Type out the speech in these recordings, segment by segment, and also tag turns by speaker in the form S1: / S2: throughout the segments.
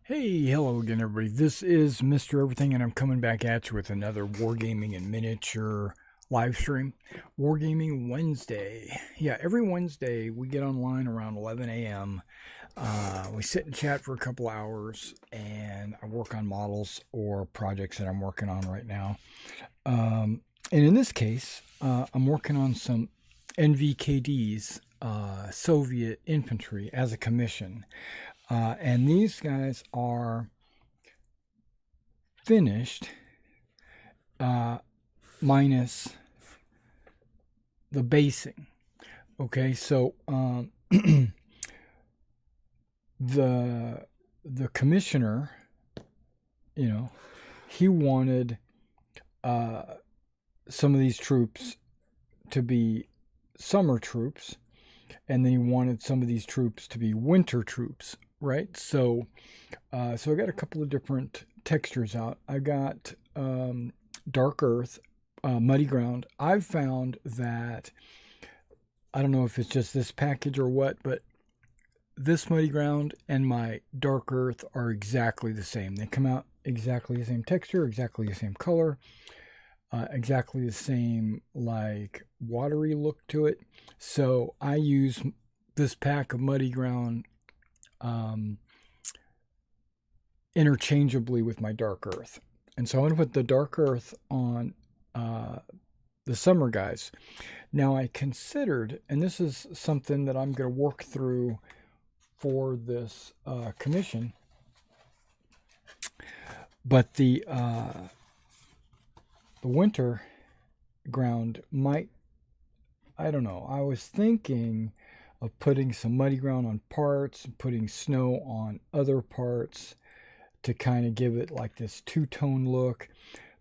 S1: Hey, hello again, everybody. This is Mr. Everything, and I'm coming back at you with another Wargaming and Miniature live stream. Wargaming Wednesday. Yeah, every Wednesday we get online around 11 a.m. We sit and chat for a couple hours, and I work on models or projects that I'm working on right now. And in this case, I'm working on some NVKDs, Soviet infantry, as a commission. And these guys are finished minus the basing. Okay, so the commissioner, he wanted some of these troops to be summer troops, and then he wanted some of these troops to be winter troops. Right, so I got a couple of different textures out. I got dark earth, muddy ground. I've found that, I don't know if it's just this package or what, but this muddy ground and my dark earth are exactly the same. They come out exactly the same texture, exactly the same color, exactly the same like watery look to it. So I use this pack of muddy ground interchangeably with my dark earth. And so I'm going to put the dark earth on the summer guys. Now I considered, and this is something that I'm going to work through for this commission, but the winter ground might, I don't know, I was thinking of putting some muddy ground on parts, putting snow on other parts to kind of give it like this two-tone look.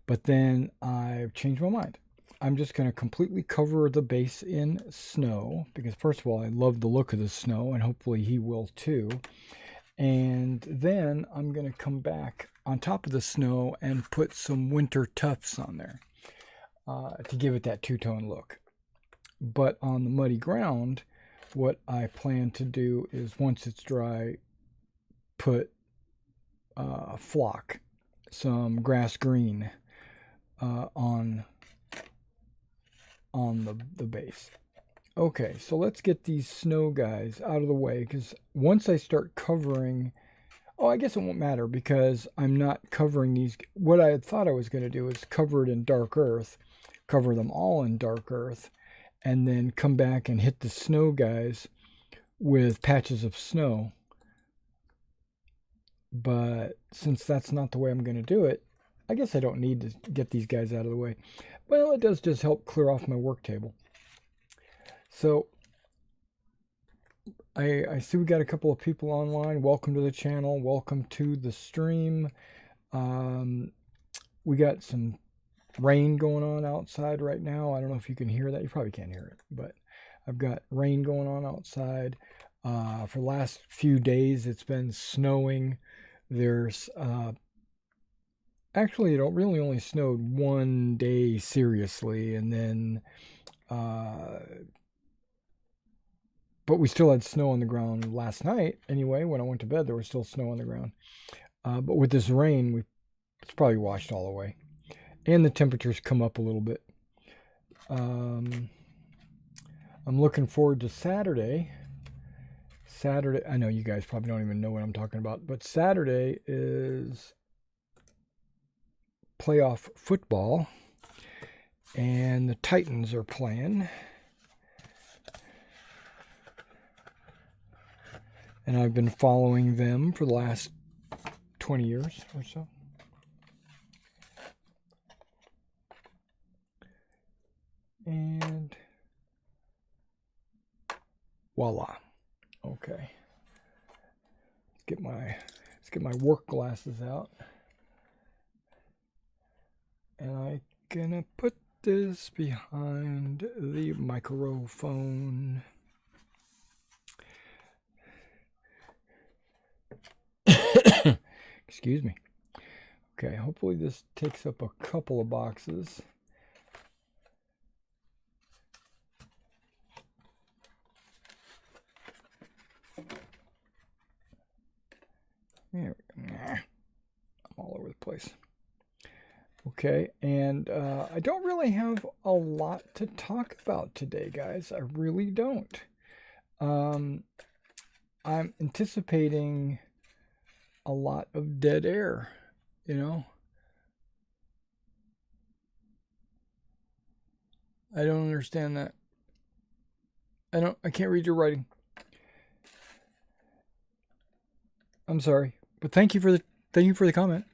S1: But then I've changed my mind. I'm just going to completely cover the base in snow because, first of all, I love the look of the snow, and hopefully he will too. And then I'm going to come back on top of the snow and put some winter tufts on there to give it that two-tone look. But on the muddy ground, what I plan to do is, once it's dry, put flock, some grass green on the base. Okay, so let's get these snow guys out of the way, because once I start covering, I guess it won't matter because I'm not covering these. What I had thought I was going to do is cover it in dark earth, cover them all in dark earth, and then come back and hit the snow guys with patches of snow. But since that's not the way I'm going to do it, I guess I don't need to get these guys out of the way. Well, it does just help clear off my work table. So I see we got a couple of people online. Welcome to the channel. Welcome to the stream. We got some rain going on outside right now. I don't know if you can hear that. You probably can't hear it, but I've got rain going on outside. For the last few days, it's been snowing. There's actually, it really only snowed one day seriously, and then but we still had snow on the ground last night. Anyway, when I went to bed, there was still snow on the ground. But with this rain, it's probably washed all away, and the temperatures come up a little bit. I'm looking forward to Saturday. I know you guys probably don't even know what I'm talking about, but Saturday is playoff football, and the Titans are playing. And I've been following them for the last 20 years or so. And voila. Okay. Let's get my work glasses out. And I'm gonna put this behind the microphone. Excuse me. Okay, hopefully this takes up a couple of boxes. I'm all over the place. Okay, and I don't really have a lot to talk about today, guys. I really don't. I'm anticipating a lot of dead air, you know? I don't understand that. I can't read your writing. I'm sorry, but thank you for the comment.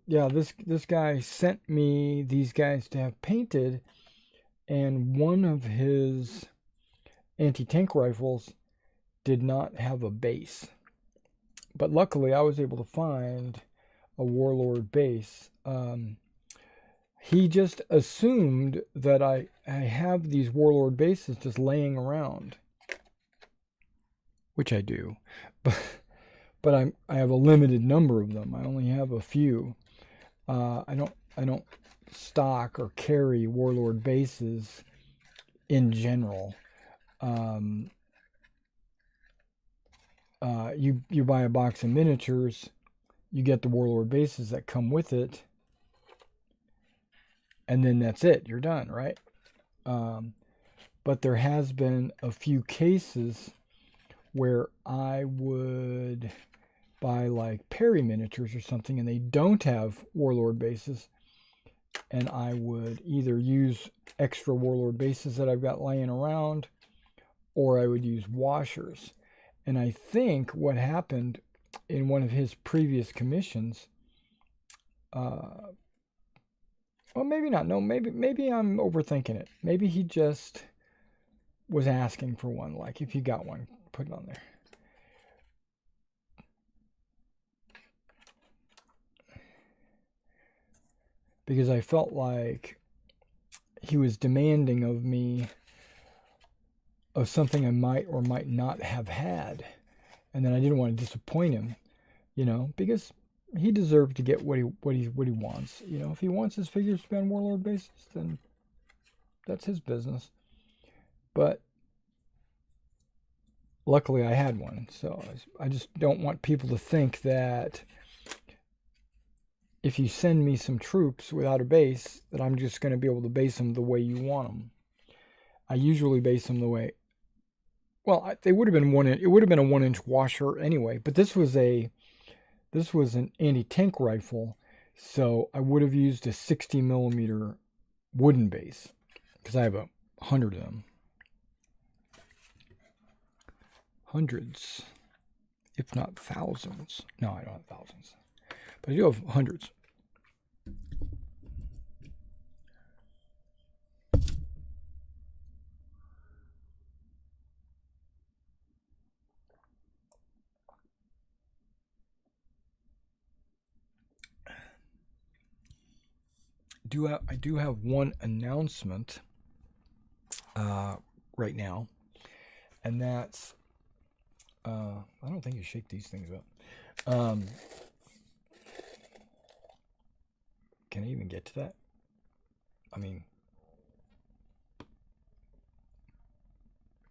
S1: Yeah, this guy sent me these guys to have painted, and one of his anti-tank rifles did not have a base. But luckily, I was able to find a Warlord base. He just assumed that I have these Warlord bases just laying around, which I do, but I have a limited number of them. I only have a few. I don't stock or carry Warlord bases in general. You buy a box of miniatures, you get the Warlord bases that come with it, and then that's it. You're done, right? But there has been a few cases where I would buy like Perry miniatures or something, and they don't have Warlord bases, and I would either use extra Warlord bases that I've got laying around, or I would use washers. And I think what happened in one of his previous commissions, well, maybe not. No, maybe I'm overthinking it. Maybe he just was asking for one. Like, if you got one, put it on there. Because I felt like he was demanding of me of something I might or might not have had, and then I didn't want to disappoint him, you know, because he deserved to get what he wants. You know, if he wants his figures to be on Warlord basis, then that's his business. But luckily, I had one, so I just don't want people to think that if you send me some troops without a base, that I'm just going to be able to base them the way you want them. I usually base them the way. Well, they would have been it would have been a 1-inch washer anyway. But this was an anti-tank rifle, so I would have used a 60 millimeter wooden base because I have 100 of them, hundreds, if not thousands. No, I don't have thousands, but I do have hundreds. I do have one announcement right now, and that's I don't think you shake these things up. Can I even get to that? I mean,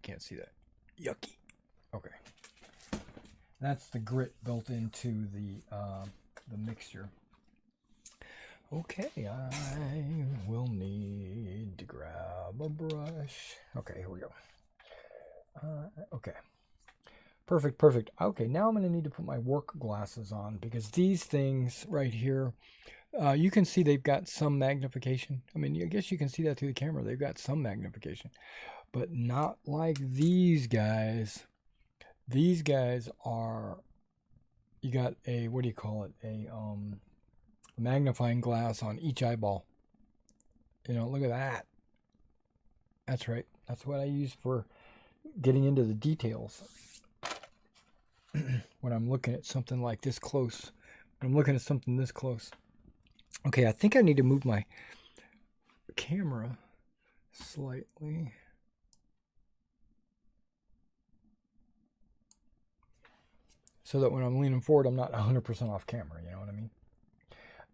S1: can't see that. Yucky. Okay, that's the grit built into the mixture. Okay, I will need to grab a brush. Okay, here we go. Okay. Perfect. Okay, now I'm going to need to put my work glasses on because these things right here, you can see they've got some magnification. I mean, I guess you can see that through the camera. They've got some magnification, but not like these guys. These guys are, you got a, what do you call it? A magnifying glass on each eyeball. You know, look at that. That's right. That's what I use for getting into the details. When I'm looking at something like this close. When I'm looking at something this close. Okay, I think I need to move my camera slightly. So that when I'm leaning forward, I'm not 100% off camera. You know what I mean?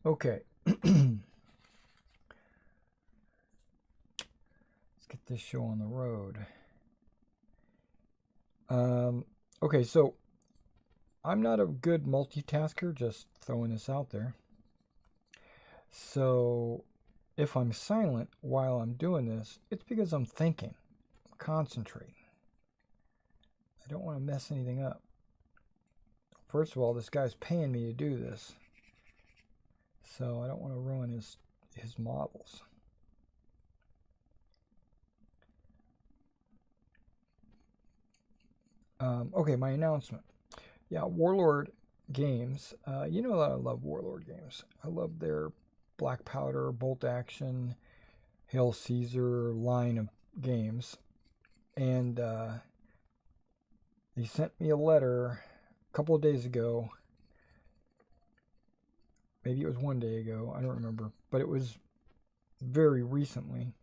S1: Okay, Let's get this show on the road. Okay, so I'm not a good multitasker, just throwing this out there. So if I'm silent while I'm doing this, it's because I'm thinking, I'm concentrating. I don't want to mess anything up. First of all, this guy's paying me to do this, so I don't want to ruin his models. Okay, my announcement. Yeah, Warlord games. You know that I love Warlord games. I love their Black Powder, Bolt Action, Hail Caesar line of games. And they sent me a letter a couple of days ago. Maybe it was one day ago. I don't remember. But it was very recently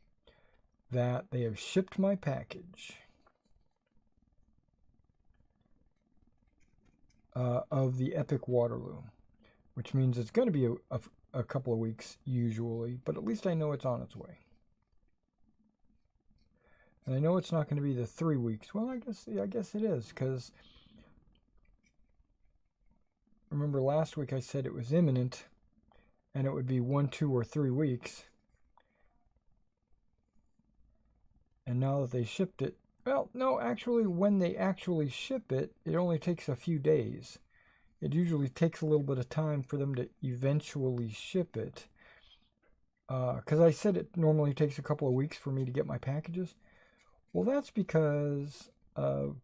S1: that they have shipped my package of the Epic Waterloo, which means it's going to be a couple of weeks usually, but at least I know it's on its way. And I know it's not going to be the 3 weeks. Well, I guess it is, because remember last week I said it was imminent and it would be 1, 2, or 3 weeks. And now that they shipped it, well, no, actually, when they actually ship it, it only takes a few days. It usually takes a little bit of time for them to eventually ship it. Because I said it normally takes a couple of weeks for me to get my packages. Well, that's because of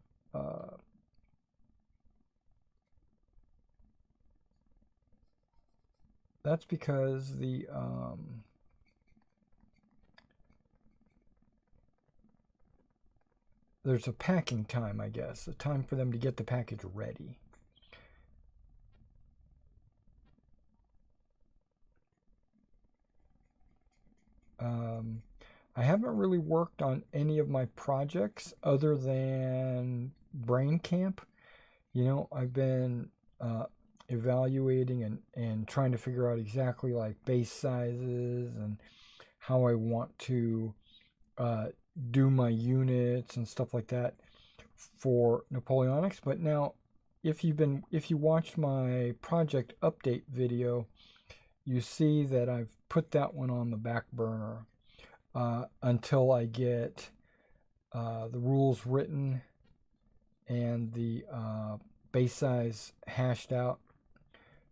S1: there's a packing time, I guess, a time for them to get the package ready. I haven't really worked on any of my projects other than Brain Camp. You know, I've been evaluating and trying to figure out exactly like base sizes and how I want to do my units and stuff like that for Napoleonics. But now, if you watched my project update video, you see that I've put that one on the back burner until I get the rules written and the base size hashed out.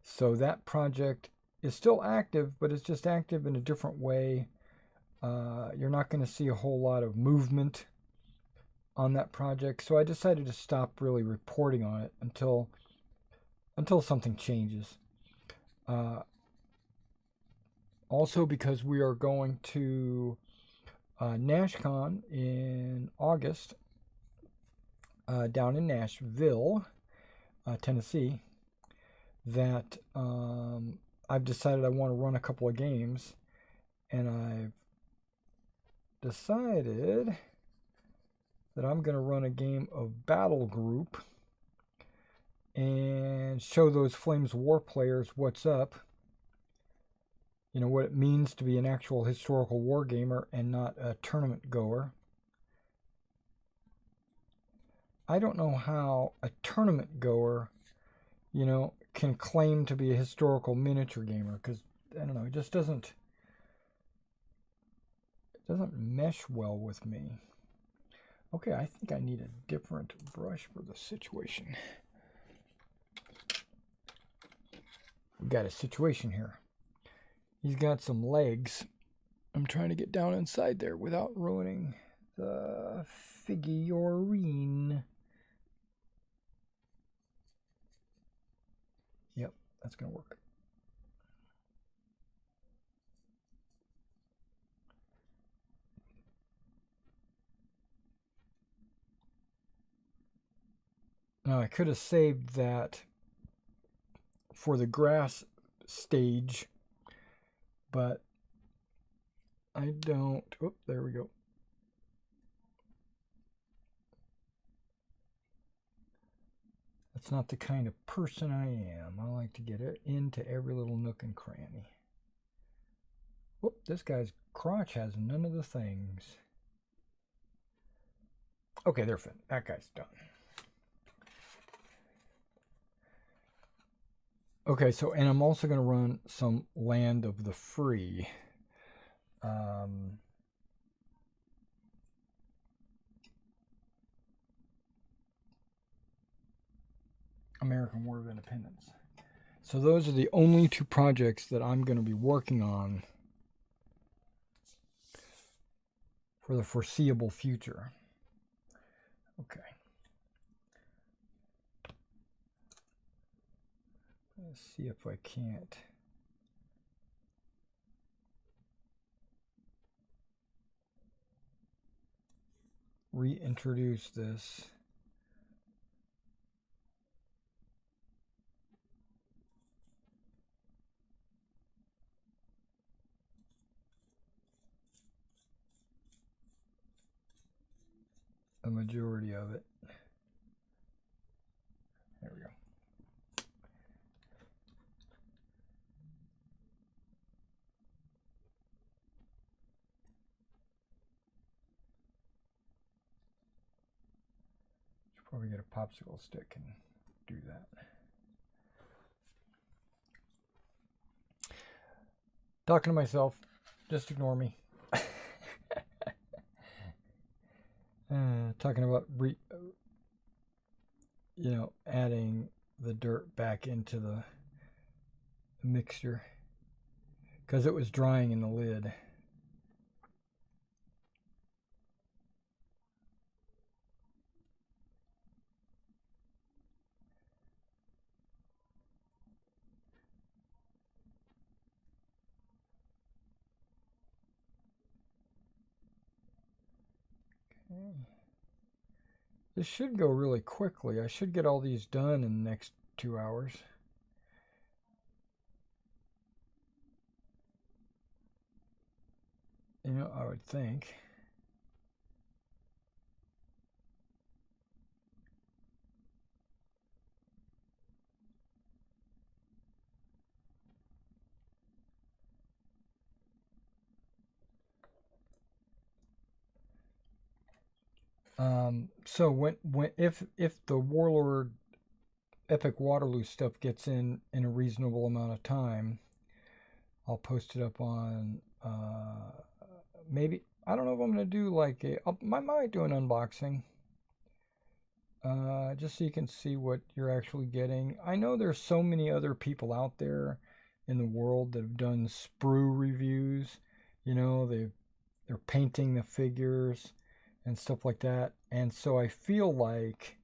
S1: So that project is still active, but it's just active in a different way. You're not going to see a whole lot of movement on that project, so I decided to stop really reporting on it until something changes. Also, because we are going to NashCon in August down in Nashville, Tennessee, that I've decided I want to run a couple of games, and I've decided that I'm going to run a game of Battle Group and show those Flames War players what's up. You know, what it means to be an actual historical war gamer and not a tournament goer. I don't know how a tournament goer, you know, can claim to be a historical miniature gamer, because, I don't know, it just doesn't mesh well with me. Okay, I think I need a different brush for the situation. We've got a situation here. He's got some legs. I'm trying to get down inside there without ruining the figurine. Yep, that's going to work. Now, I could have saved that for the grass stage, but I don't. Oh, there we go. That's not the kind of person I am. I like to get into every little nook and cranny. Whoop, this guy's crotch has none of the things. Okay, they're fit. That guy's done. Okay, so, and I'm also going to run some Land of the Free. American War of Independence. So those are the only two projects that I'm going to be working on for the foreseeable future. Okay. Let's see if I can't. Reintroduce this. A majority of it. There we go. Should probably get a popsicle stick and do that. Talking to myself, just ignore me. Talking about adding the dirt back into the mixture because it was drying in the lid. Okay. This should go really quickly. I should get all these done in the next 2 hours. I would think. So if the Warlord Epic Waterloo stuff gets in a reasonable amount of time, I'll post it up on maybe, I don't know if I'm going to do like I might do an unboxing just so you can see what you're actually getting. I know there's so many other people out there in the world that have done sprue reviews. They're painting the figures and stuff like that, and so I feel like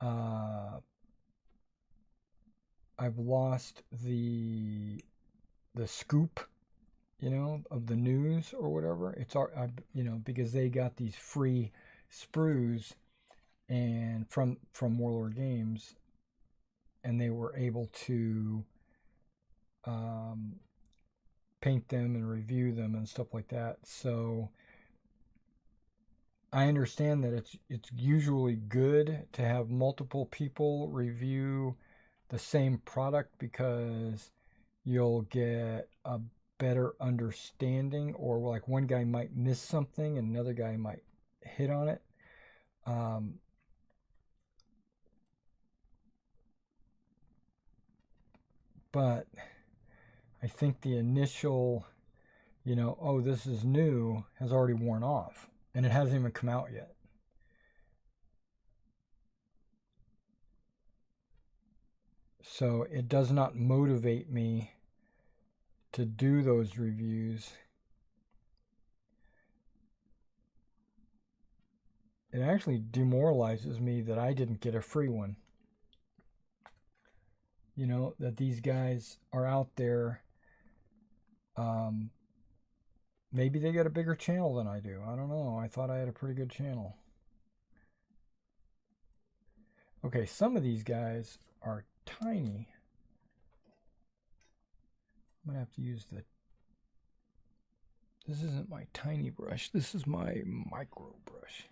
S1: I've lost the scoop, of the news or whatever. It's because they got these free sprues and from Warlord Games, and they were able to paint them and review them and stuff like that. So I understand that it's usually good to have multiple people review the same product because you'll get a better understanding, or like one guy might miss something and another guy might hit on it. But I think the initial, oh, this is new, has already worn off, and it hasn't even come out yet. So it does not motivate me to do those reviews. It actually demoralizes me that I didn't get a free one. That these guys are out there. Maybe they got a bigger channel than I do. I don't know. I thought I had a pretty good channel. Okay, some of these guys are tiny. I'm going to have to use this isn't my tiny brush. This is my micro brush.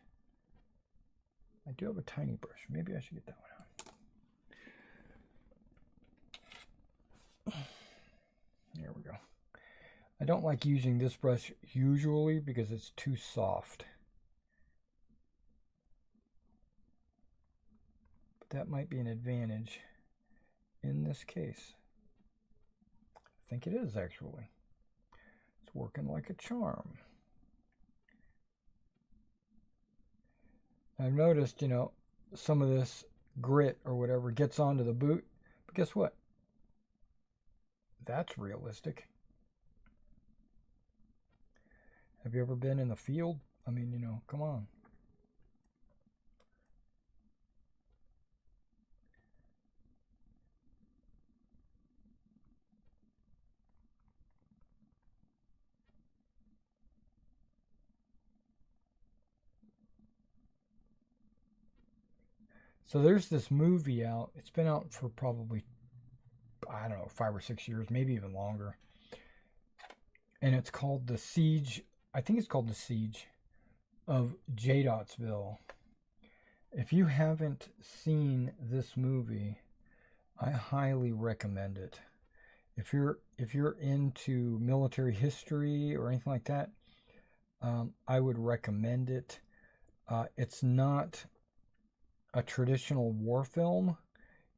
S1: I do have a tiny brush. Maybe I should get that one out. There we go. I don't like using this brush usually because it's too soft. But that might be an advantage in this case. I think it is actually. It's working like a charm. I've noticed, you know, some of this grit or whatever gets onto the boot. But guess what? That's realistic. Have you ever been in the field? I mean, you know, come on. So there's this movie out. It's been out for probably, I don't know, 5 or 6 years, maybe even longer. And it's called The Siege. I think it's called The Siege of J.Dotsville. If you haven't seen this movie, I highly recommend it. If you're into military history or anything like that, I would recommend it. It's not a traditional war film,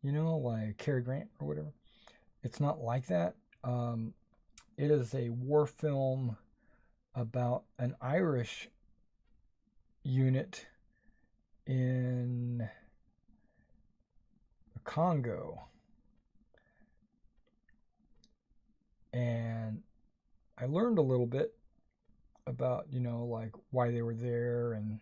S1: you know, like Cary Grant or whatever. It's not like that. It is a war film about an Irish unit in the Congo. And I learned a little bit about, you know, like why they were there and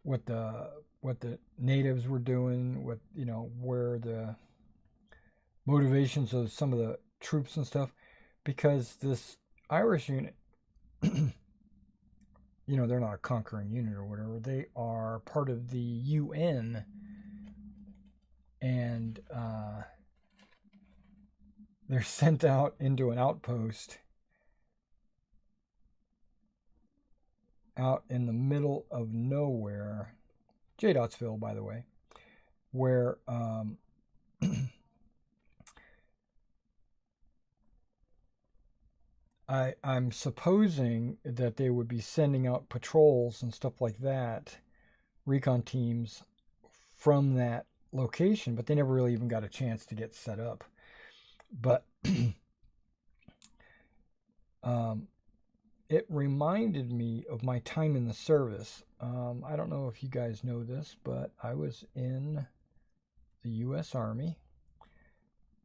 S1: what the natives were doing, what, you know, where the motivations of some of the troops and stuff, because this Irish unit, you know, they're not a conquering unit or whatever. They are part of the UN, and they're sent out into an outpost out in the middle of nowhere, J.Dotsville, by the way, where I'm supposing that they would be sending out patrols and stuff like that, recon teams from that location, but they never really even got a chance to get set up. But it reminded me of my time in the service. I don't know if you guys know this, but I was in the U.S. Army,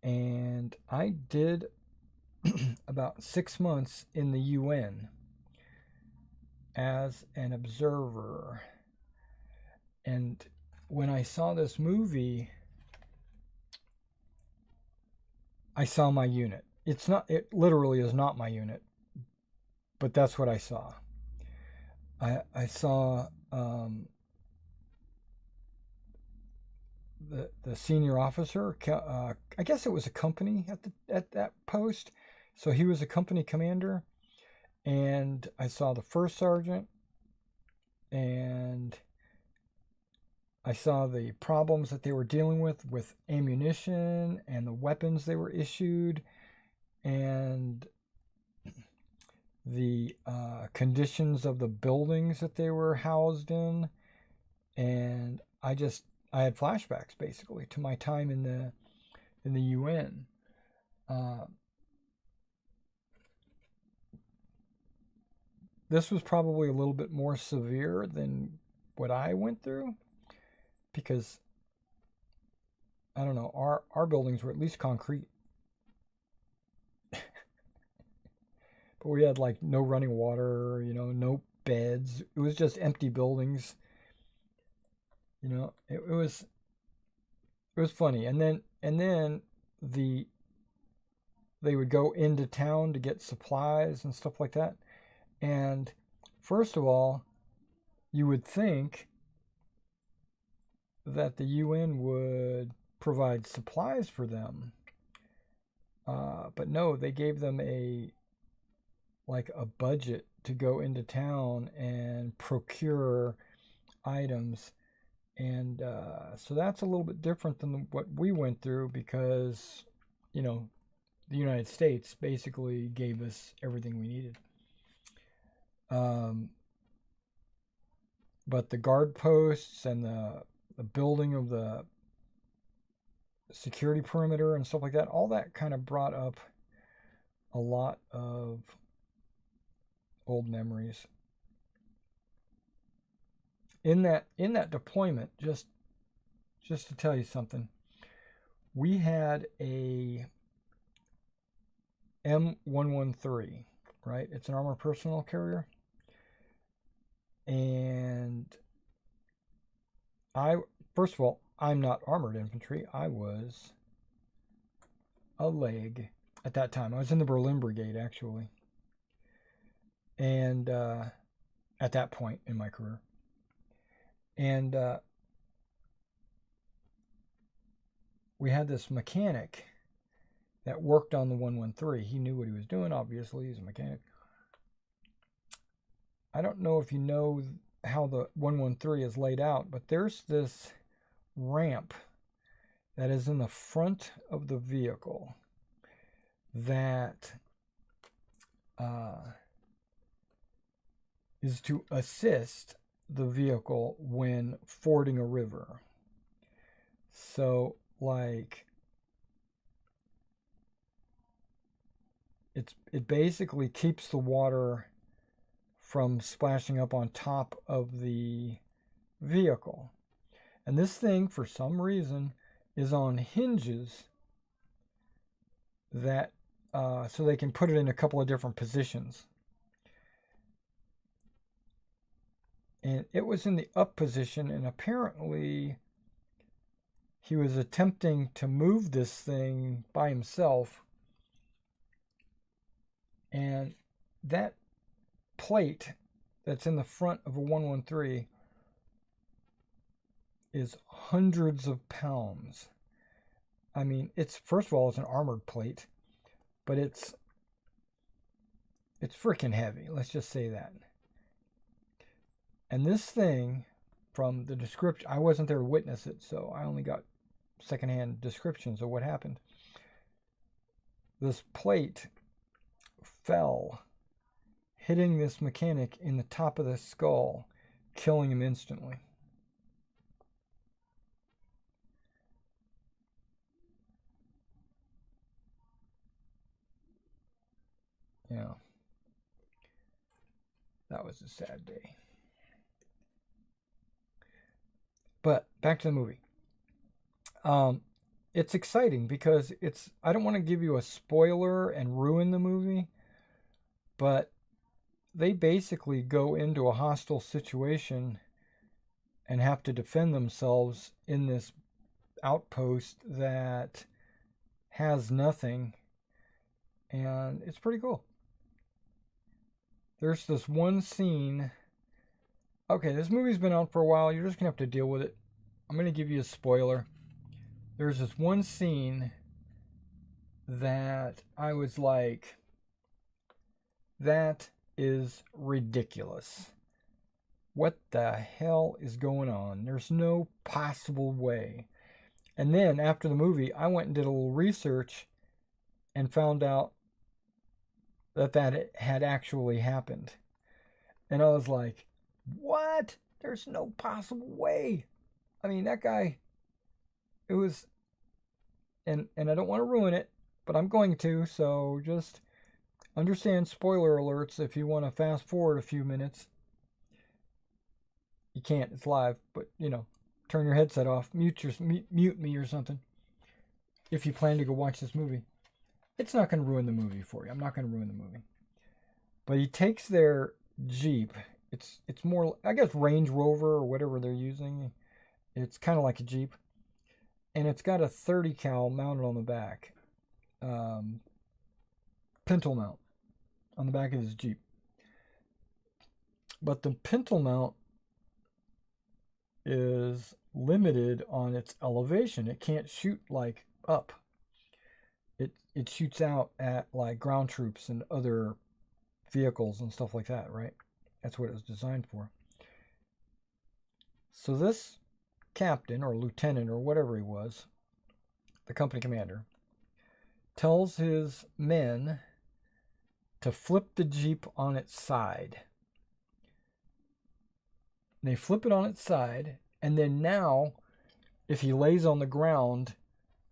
S1: and I did about 6 months in the UN as an observer. And when I saw this movie, I saw my unit. It literally is not my unit, but that's what I saw. I saw the senior officer. I guess it was a company at that post, so he was a company commander. And I saw the first sergeant, and I saw the problems that they were dealing with ammunition and the weapons they were issued, and the conditions of the buildings that they were housed in. And I had flashbacks basically to my time in the UN. This was probably a little bit more severe than what I went through, because I don't know, our buildings were at least concrete. But we had like no running water, you know, no beds. It was just empty buildings. You know, it was funny. And then they would go into town to get supplies and stuff like that. And first of all, you would think that the UN would provide supplies for them. But no, they gave them a budget to go into town and procure items. And so that's a little bit different than what we went through, because you know, the United States basically gave us everything we needed. But the guard posts and the building of the security perimeter and stuff like that, all that kind of brought up a lot of old memories. In that deployment, just to tell you something, we had a M113, right? It's an armored personnel carrier. And first of all, I'm not armored infantry. I was a leg at that time. I was in the Berlin Brigade, actually. And at that point in my career. And we had this mechanic that worked on the 113. He knew what he was doing, obviously. He's a mechanic. I don't know if you know how the 113 is laid out, but there's this ramp that is in the front of the vehicle that is to assist the vehicle when fording a river. So, like, it basically keeps the water from splashing up on top of the vehicle. And this thing, for some reason, is on hinges that so they can put it in a couple of different positions. And it was in the up position, and apparently he was attempting to move this thing by himself. And that plate that's in the front of a 113 is hundreds of pounds. I mean, it's, first of all, it's an armored plate, but it's freaking heavy. Let's just say that. And this thing, from the description, I wasn't there to witness it, so I only got secondhand descriptions of what happened. This plate fell, hitting this mechanic in the top of the skull, killing him instantly. Yeah. That was a sad day. But back to the movie. It's exciting because I don't want to give you a spoiler and ruin the movie, but they basically go into a hostile situation and have to defend themselves in this outpost that has nothing, and it's pretty cool. There's this one scene. Okay, this movie's been out for a while. You're just gonna have to deal with it. I'm gonna give you a spoiler. There's this one scene that I was like, that is ridiculous. What the hell is going on? There's no possible way. And then after the movie, I went and did a little research and found out that it had actually happened. And I was like, what? There's no possible way. I mean, that guy, it was, and I don't want to ruin it, but I'm going to, so just understand spoiler alerts if you want to fast forward a few minutes. You can't, it's live, but, turn your headset off, mute me or something if you plan to go watch this movie. It's not going to ruin the movie for you. I'm not going to ruin the movie. But he takes their Jeep. It's more, I guess, Range Rover or whatever they're using. It's kind of like a Jeep. And it's got a 30 cal mounted on the back. Pintle mount on the back of his Jeep. But the pintle mount is limited on its elevation. It can't shoot like up. It shoots out at like ground troops and other vehicles and stuff like that, right? That's what it was designed for. So this captain or lieutenant or whatever he was, the company commander, tells his men to flip the Jeep on its side. They flip it on its side, and then now, if he lays on the ground,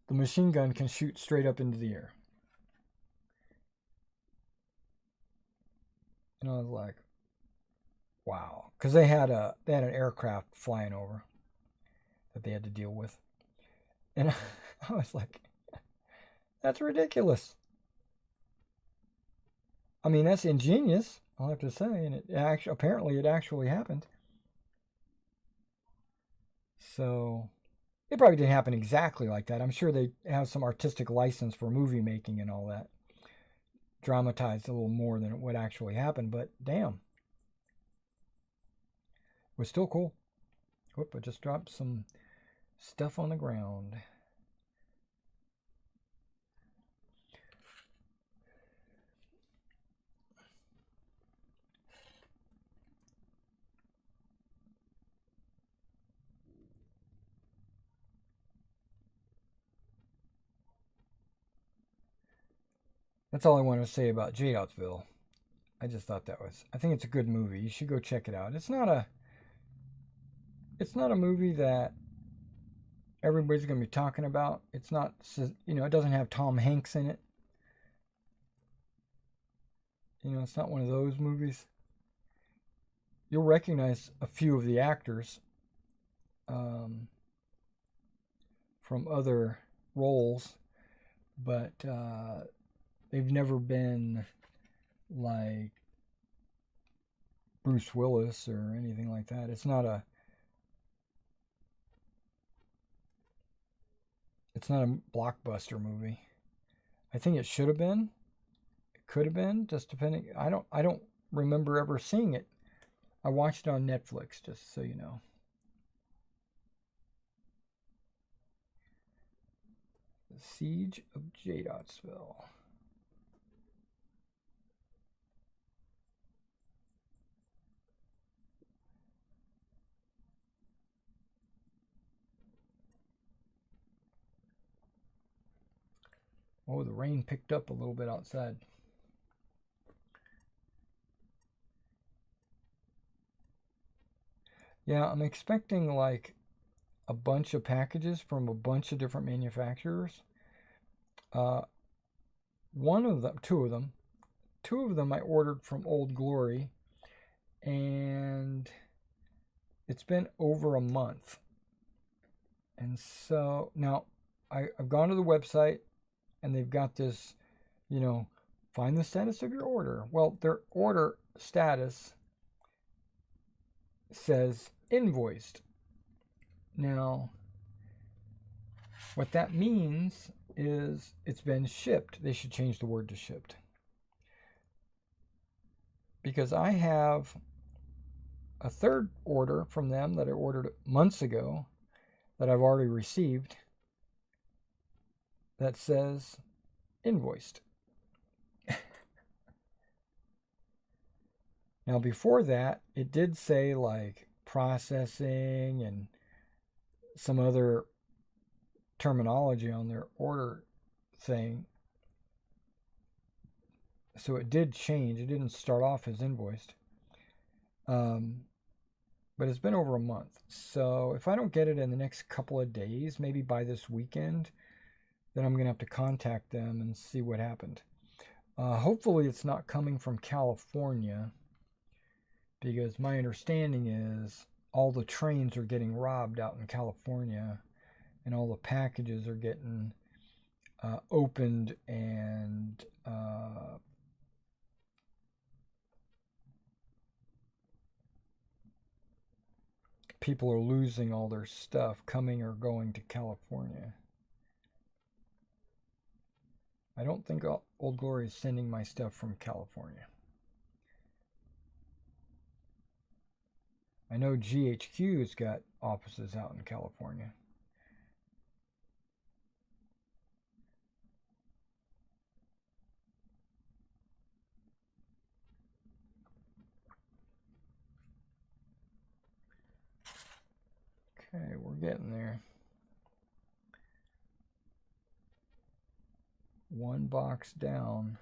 S1: the machine gun can shoot straight up into the air. And I was like, wow. Because they had an aircraft flying over that they had to deal with. And I was like, that's ridiculous. I mean, that's ingenious, I'll have to say. And apparently it actually happened. So it probably didn't happen exactly like that. I'm sure they have some artistic license for movie making and all that. Dramatized a little more than what actually happened, but damn. It was still cool. Whoop, I just dropped some stuff on the ground. That's all I want to say about J-Dotsville. I just thought I think it's a good movie. You should go check it out. It's not a movie that everybody's going to be talking about. It's not, it doesn't have Tom Hanks in it. It's not one of those movies. You'll recognize a few of the actors from other roles, but they've never been like Bruce Willis or anything like that. It's not a blockbuster movie. I think it should have been. It could have been, just depending. I don't remember ever seeing it. I watched it on Netflix, just so you know. The Siege of J-Dotsville. Oh, the rain picked up a little bit outside. Yeah, I'm expecting like a bunch of packages from a bunch of different manufacturers. Two of them I ordered from Old Glory, and it's been over a month. And so now I've gone to the website, and they've got this, find the status of your order. Well, their order status says invoiced. Now, what that means is it's been shipped. They should change the word to shipped. Because I have a third order from them that I ordered months ago that I've already received that says invoiced. Now, before that, it did say like processing and some other terminology on their order thing. So it did change. It didn't start off as invoiced. But it's been over a month. So if I don't get it in the next couple of days, maybe by this weekend, then I'm going to have to contact them and see what happened. Hopefully it's not coming from California, because my understanding is all the trains are getting robbed out in California, and all the packages are getting opened, and people are losing all their stuff coming or going to California. I don't think Old Glory is sending my stuff from California. I know GHQ's got offices out in California. Okay, we're getting there. One box down.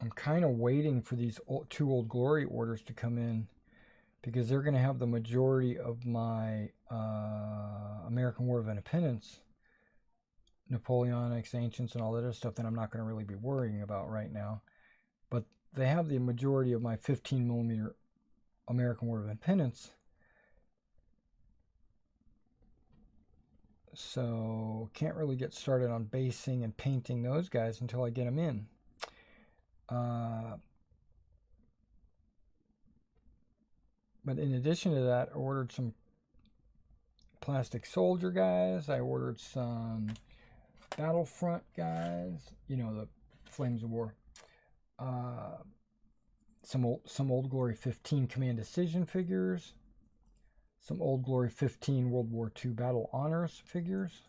S1: I'm kind of waiting for these two Old Glory orders to come in because they're going to have the majority of my American War of Independence, Napoleonics, Ancients, and all that other stuff that I'm not going to really be worrying about right now. But they have the majority of my 15 millimeter American War of Independence. So can't really get started on basing and painting those guys until I get them in. But in addition to that, I ordered some plastic soldier guys. I ordered some Battlefront guys. You know, the Flames of War. Some Old Glory 15 Command Decision figures. Some Old Glory 15 World War II Battle Honors figures.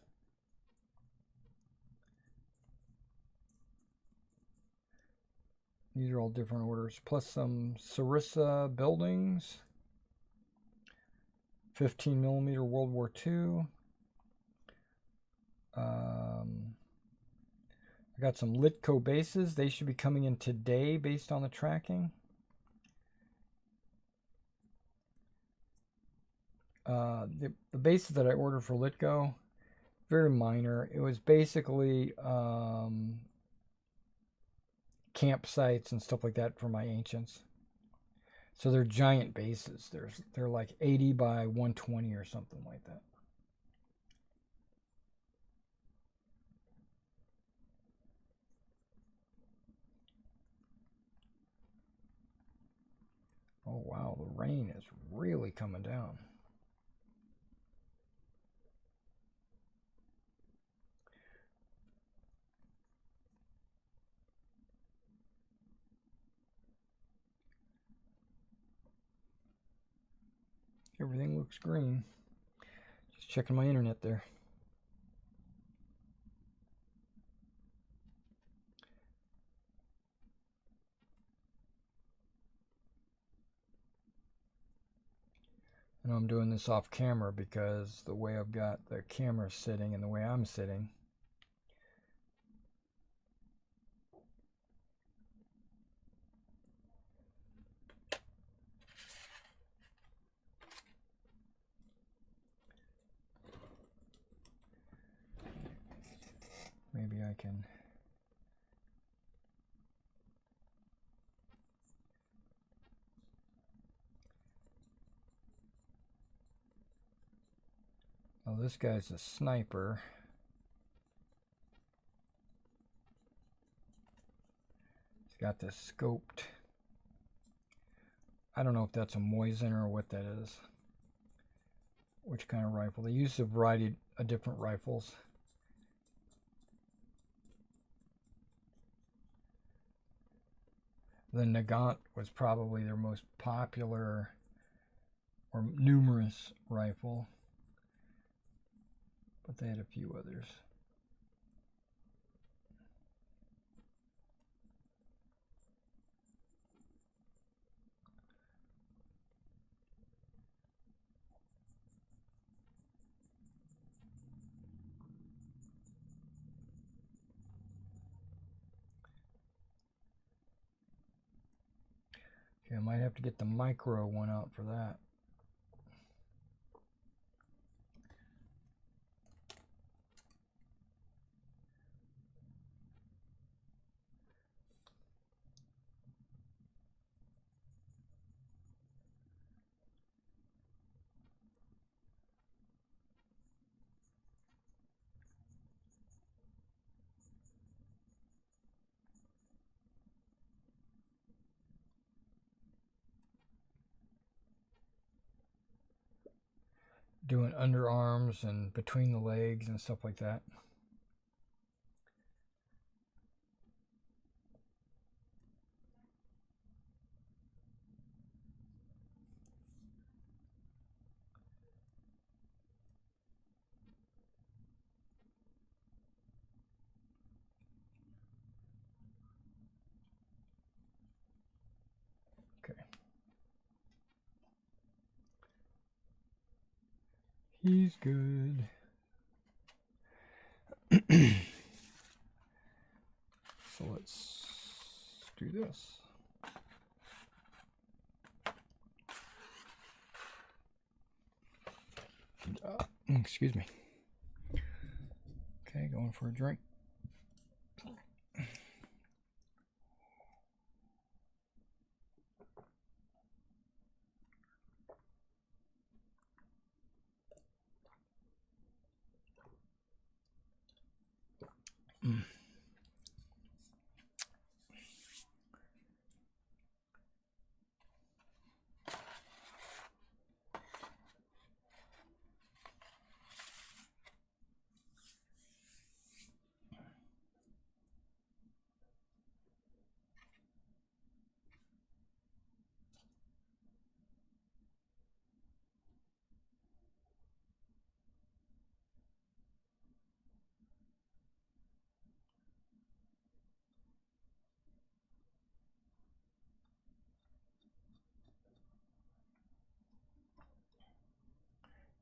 S1: These are all different orders. Plus some Sarissa buildings. 15 millimeter World War II. I got some Litco bases. They should be coming in today based on the tracking. The bases that I ordered for Litco, very minor. It was basically campsites and stuff like that for my ancients. So they're giant bases. They're like 80 by 120 or something like that. Oh wow, the rain is really coming down. Everything looks green. Just checking my internet there. And I'm doing this off camera because the way I've got the camera sitting and the way I'm sitting. Maybe I can. Oh, this guy's a sniper. He's got this scoped. I don't know if that's a Moisen or what that is. Which kind of rifle? They use a variety of different rifles. The Nagant was probably their most popular or numerous rifle. But they had a few others. Okay, I might have to get the micro one out for that. doing underarms and between the legs and stuff like that. Okay. He's good. So let's do this. Excuse me. Okay, going for a drink.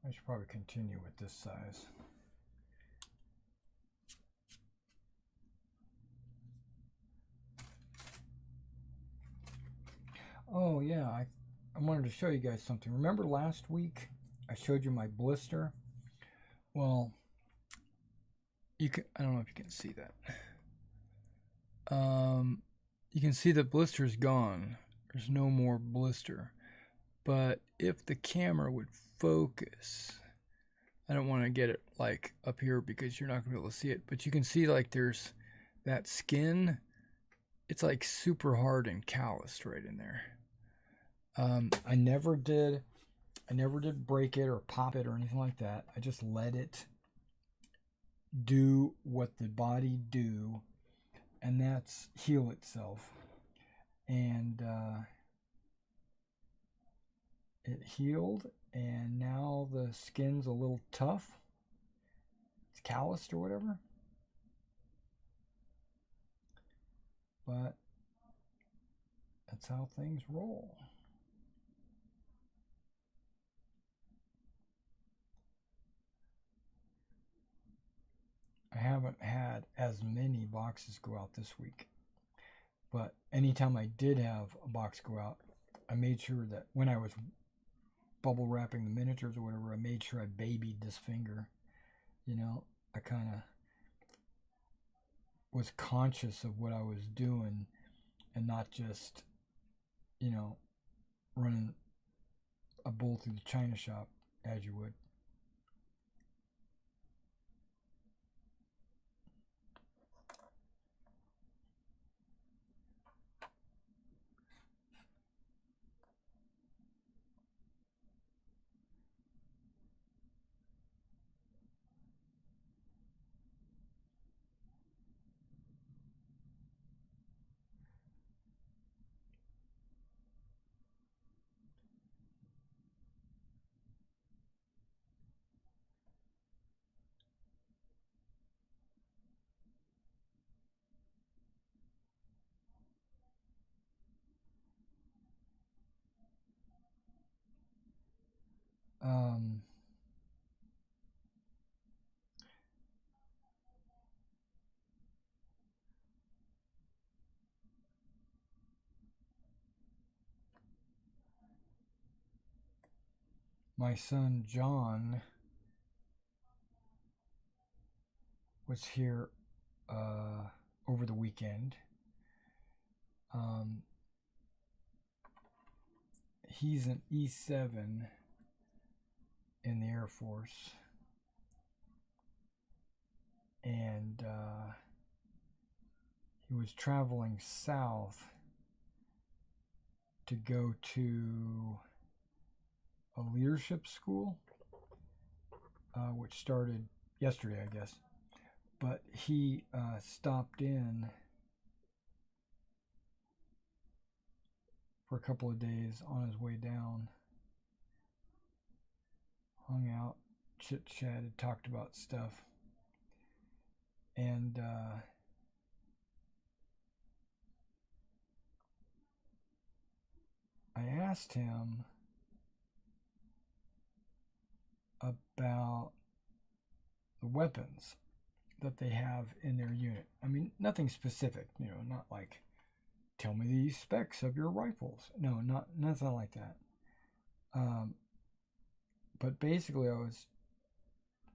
S1: I should probably continue with this size. Oh yeah, I wanted to show you guys something. Remember last week I showed you my blister? Well, you can, I don't know if you can see that. You can see the blister's gone. There's no more blister. But if the camera would focus, I don't want to get it like up here because you're not going to be able to see it, but you can see like there's that skin. It's like super hard and calloused right in there. I never did break it or pop it or anything like that. I just let it do what the body do, and that's heal itself. And it healed, and now the skin's a little tough. It's calloused or whatever. But that's how things roll. I haven't had as many boxes go out this week. But anytime I did have a box go out, I made sure that when I was bubble wrapping the miniatures or whatever, I made sure I babied this finger. You know, I kind of was conscious of what I was doing and not just, you know, running a bull through the china shop as you would. My son John was here over the weekend. He's an E7 in the Air Force, and he was traveling south to go to a leadership school, which started yesterday, I guess. But he stopped in for a couple of days on his way down, hung out, chit-chatted, talked about stuff. And I asked him about the weapons that they have in their unit. I mean, nothing specific, not like, tell me the specs of your rifles. No, nothing like that. But basically, I was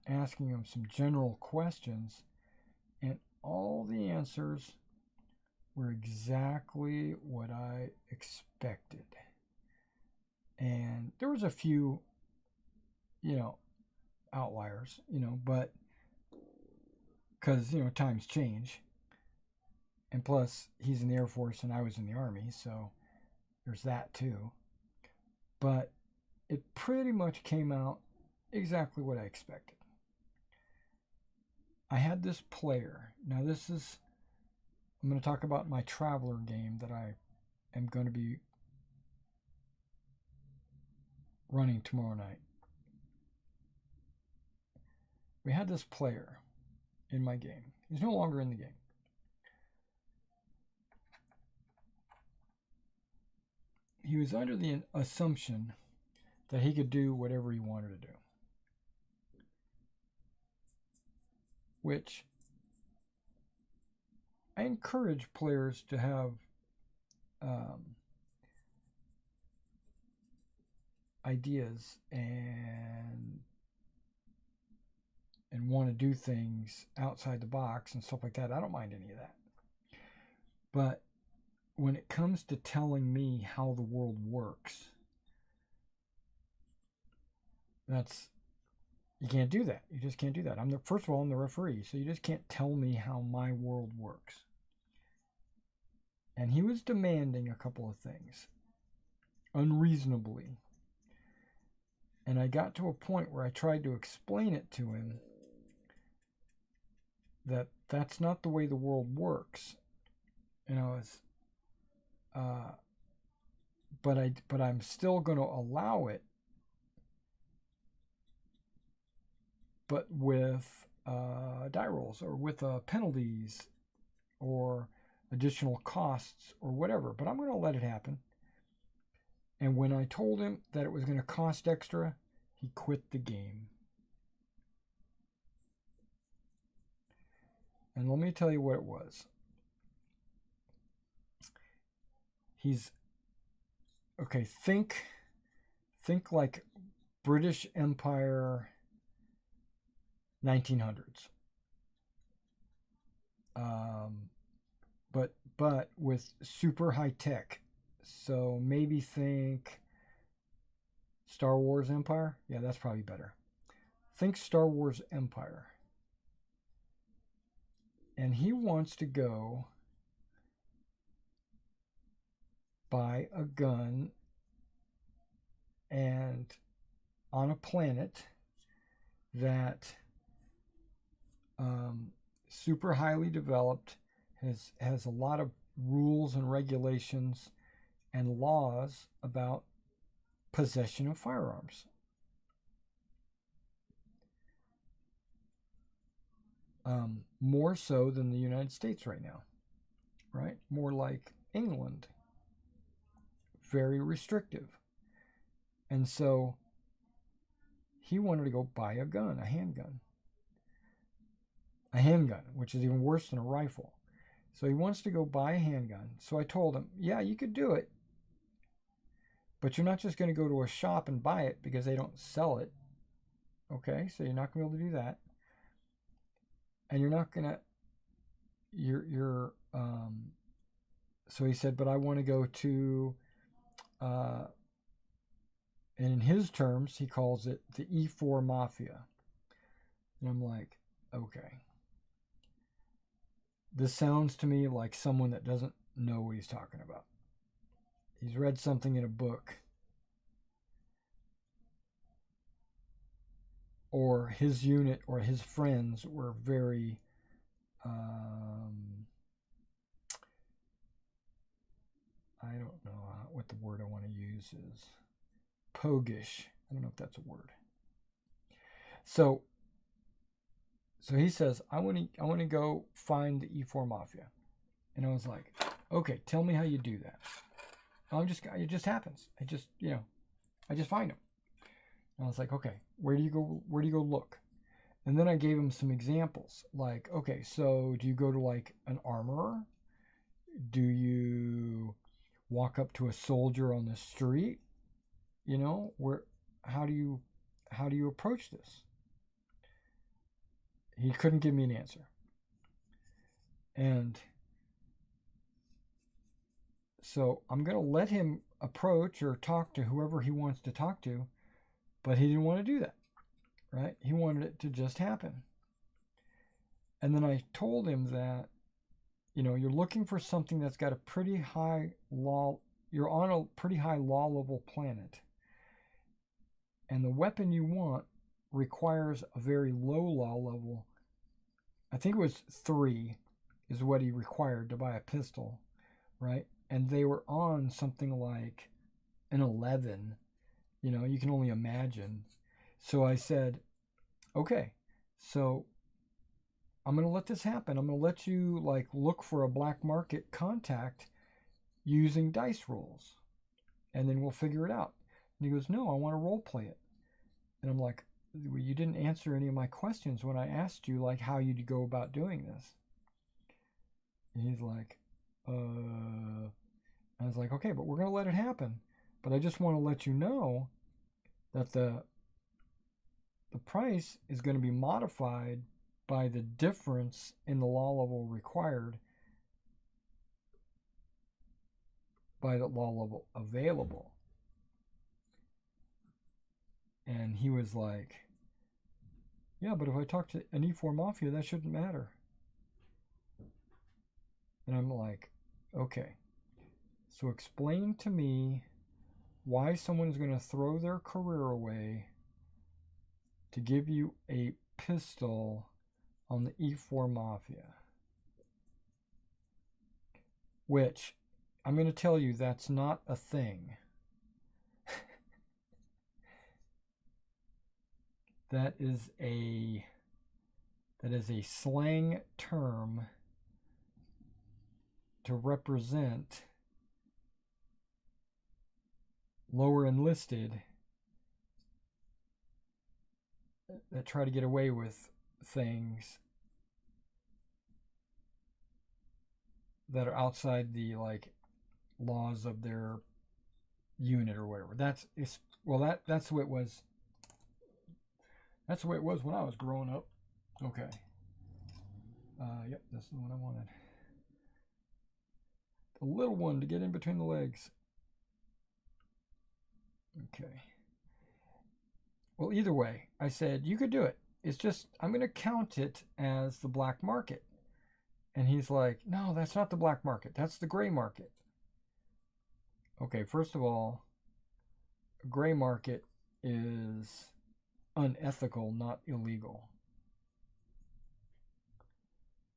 S1: asking him some general questions, and all the answers were exactly what I expected. And there was a few, outliers, but because, times change. And plus, he's in the Air Force and I was in the Army, so there's that too. But it pretty much came out exactly what I expected. I had this player. Now, I'm going to talk about my Traveler game that I am going to be running tomorrow night. We had this player in my game. He's no longer in the game. He was under the assumption that he could do whatever he wanted to do, which I encourage players to have ideas and want to do things outside the box and stuff like that. I don't mind any of that. But when it comes to telling me how the world works, you can't do that. You just can't do that. First of all, I'm the referee, so you just can't tell me how my world works. And he was demanding a couple of things unreasonably. And I got to a point where I tried to explain it to him that that's not the way the world works. But I'm still going to allow it, but with die rolls or with penalties or additional costs or whatever. But I'm going to let it happen. And when I told him that it was going to cost extra, he quit the game. And let me tell you what it was. Think like British Empire 1900s. But with super high tech. So maybe think Star Wars Empire. Yeah, that's probably better. Think Star Wars Empire. And he wants to go buy a gun and on a planet that super highly developed, has a lot of rules and regulations and laws about possession of firearms. More so than the United States right now, right? More like England. Very restrictive. And so he wanted to go buy a gun, a handgun. A handgun, which is even worse than a rifle. So he wants to go buy a handgun. So I told him, yeah, you could do it. But you're not just going to go to a shop and buy it because they don't sell it. Okay, so you're not going to be able to do that. And you're not going to, so he said, but I want to go to, and in his terms, he calls it the E4 Mafia. And I'm like, okay. This sounds to me like someone that doesn't know what he's talking about. He's read something in a book. or his unit or his friends were very I don't know what the word I want to use is. Pogish. I don't know if that's a word. So he says, I want to go find the E4 Mafia. And I was like, okay, tell me how you do that. It just happens. I just find them. And I was like, okay, where do you go look? And then I gave him some examples. Like, okay, so do you go to like an armorer? Do you walk up to a soldier on the street? How do you approach this? He couldn't give me an answer. And so I'm going to let him approach or talk to whoever he wants to talk to, but he didn't want to do that, right? He wanted it to just happen. And then I told him that, you're looking for something that's got a pretty high law, you're on a pretty high law level planet. And the weapon you want requires a very low law level. I think it was 3 is what he required to buy a pistol, right? And they were on something like an 11. You can only imagine. So I said, okay, so I'm going to let this happen. I'm going to let you like look for a black market contact using dice rolls, and then we'll figure it out. And he goes, no, I want to role play it. And I'm like, well, you didn't answer any of my questions when I asked you like how you'd go about doing this. And he's like, I was like, okay, but we're going to let it happen. But I just want to let you know that the price is going to be modified by the difference in the law level required by the law level available. And he was like, yeah, but if I talk to an E4 Mafia, that shouldn't matter. And I'm like, okay, so explain to me why someone is going to throw their career away to give you a pistol on the E4 Mafia. Which, I'm going to tell you, that's not a thing. That is a slang term to represent lower enlisted that try to get away with things that are outside the like laws of their unit or whatever. That's the way it was. That's the way it was when I was growing up. Okay. Yep, this is the one I wanted. The little one to get in between the legs. Okay. Well, either way, I said, you could do it. It's just, I'm going to count it as the black market. And he's like, no, that's not the black market. That's the gray market. Okay, first of all, a gray market is unethical, not illegal.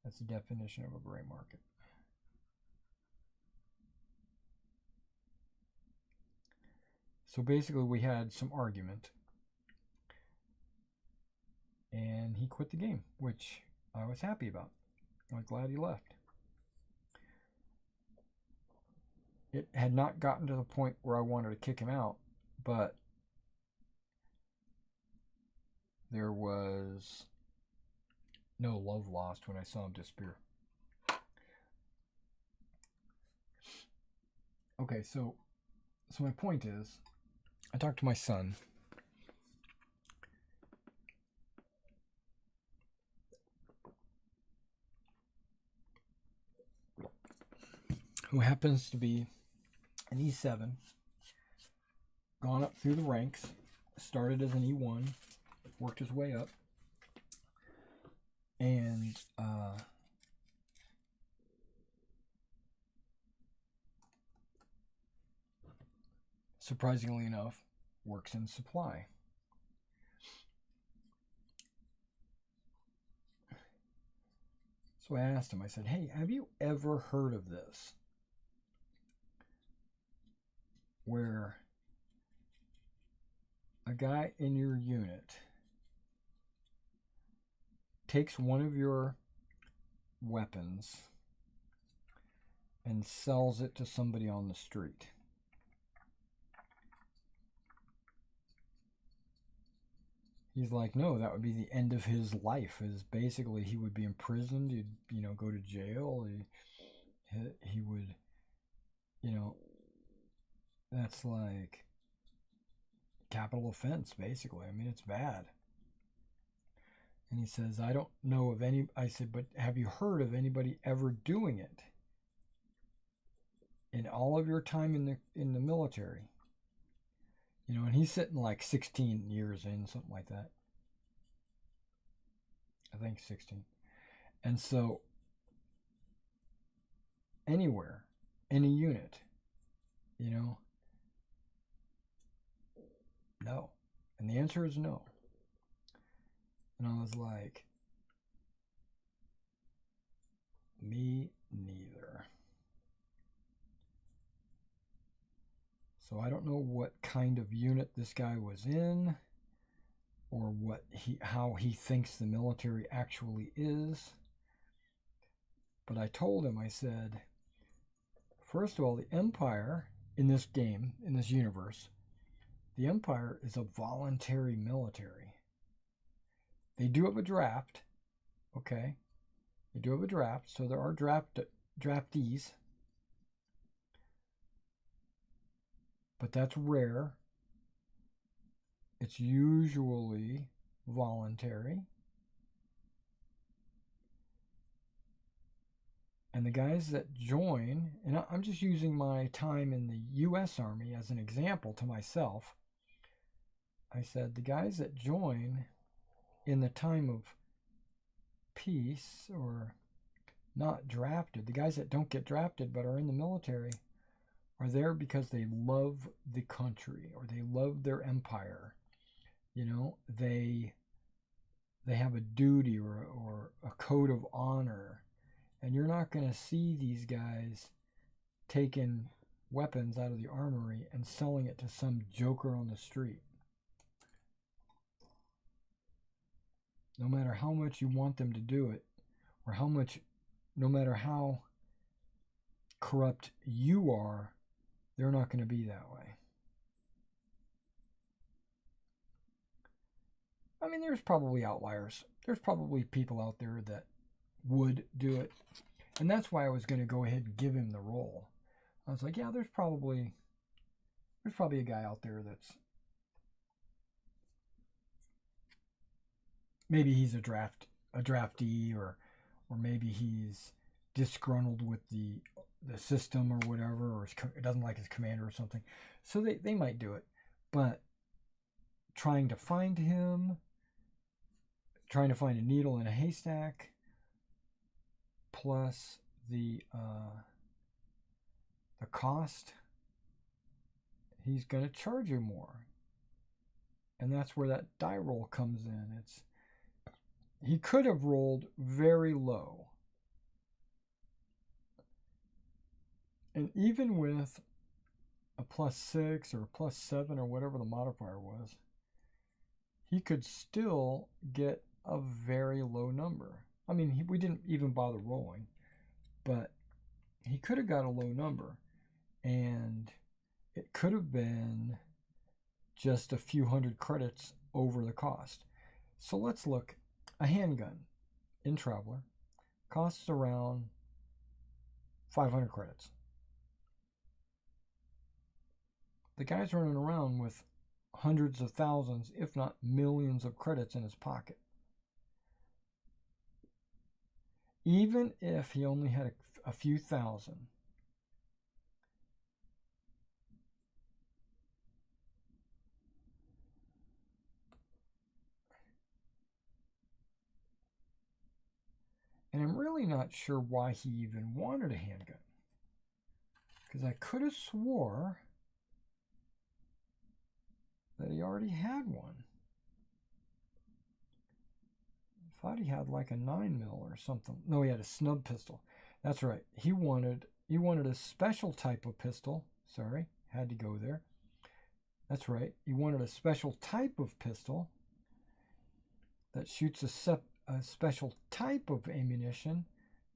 S1: That's the definition of a gray market. So basically we had some argument. And he quit the game, which I was happy about. I'm glad he left. It had not gotten to the point where I wanted to kick him out, but there was no love lost when I saw him disappear. Okay, so my point is, I talked to my son. Who happens to be an E7, gone up through the ranks, started as an E1, worked his way up, and surprisingly enough, works in supply. So I asked him, I said, hey, have you ever heard of this? Where a guy in your unit takes one of your weapons and sells it to somebody on the street. He's like, no, that would be the end of his life. Is basically he would be imprisoned. He'd, you know, go to jail. He would, you know, that's like capital offense, basically. I mean, it's bad. And he says, I don't know of any. I said, but have you heard of anybody ever doing it in all of your time in the military? You know, and he's sitting like 16 years in, something like that. I think 16. And so, anywhere, any unit, you know, no. And the answer is no. And I was like, me neither. So I don't know what kind of unit this guy was in, or how he thinks the military actually is. But I told him, I said, first of all, the Empire in this game, in this universe, the Empire is a voluntary military. They do have a draft, okay? They do have a draft, so there are draftees. But that's rare. It's usually voluntary. And the guys that join, and I'm just using my time in the U.S. Army as an example to myself. I said the guys that join in the time of peace or not drafted, the guys that don't get drafted but are in the military, are there because they love the country or they love their empire. You know, they have a duty or a code of honor. And you're not going to see these guys taking weapons out of the armory and selling it to some joker on the street. No matter how much you want them to do it, or no matter how corrupt you are, they're not going to be that way. I mean, there's probably outliers. There's probably people out there that would do it. And that's why I was going to go ahead and give him the role. I was like, yeah, there's probably a guy out there that's maybe he's a draftee or maybe he's disgruntled with the system or whatever, or doesn't like his commander or something. So they might do it. But trying to find him, trying to find a needle in a haystack, plus the cost, he's going to charge you more. And that's where that die roll comes in. He could have rolled very low. And even with a +6 or a +7 or whatever the modifier was, he could still get a very low number. I mean, we didn't even bother rolling, but he could have got a low number, and it could have been just a few hundred credits over the cost. So let's look. A handgun in Traveler costs around 500 credits. The guy's running around with hundreds of thousands, if not millions of credits in his pocket. Even if he only had a few thousand. And I'm really not sure why he even wanted a handgun. Because I could have swore that he already had one. thought he had like a 9mm or something. No, he had a snub pistol. That's right. He wanted a special type of pistol. Sorry, had to go there. That's right. He wanted a special type of pistol that shoots a special type of ammunition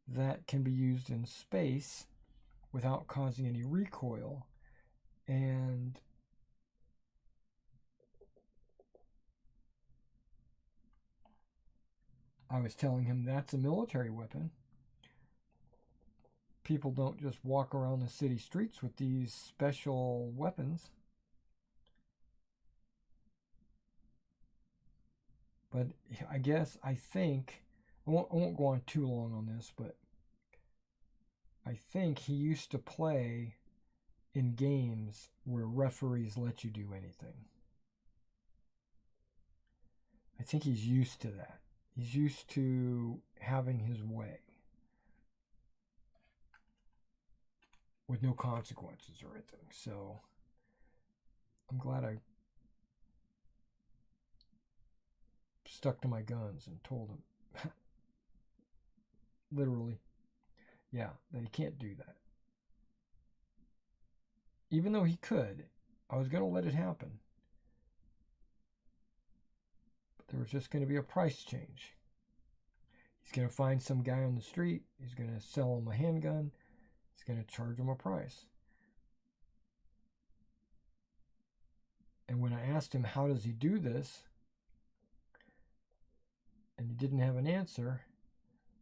S1: that can be used in space without causing any recoil. And I was telling him that's a military weapon. People don't just walk around the city streets with these special weapons. But I think, I won't go on too long on this, but I think he used to play in games where referees let you do anything. I think he's used to that. He's used to having his way with no consequences or anything. So I'm glad I stuck to my guns and told him literally, yeah, that he can't do that. Even though he could, I was going to let it happen. But there was just going to be a price change. He's going to find some guy on the street. He's going to sell him a handgun. He's going to charge him a price. And when I asked him, how does he do this? And he didn't have an answer.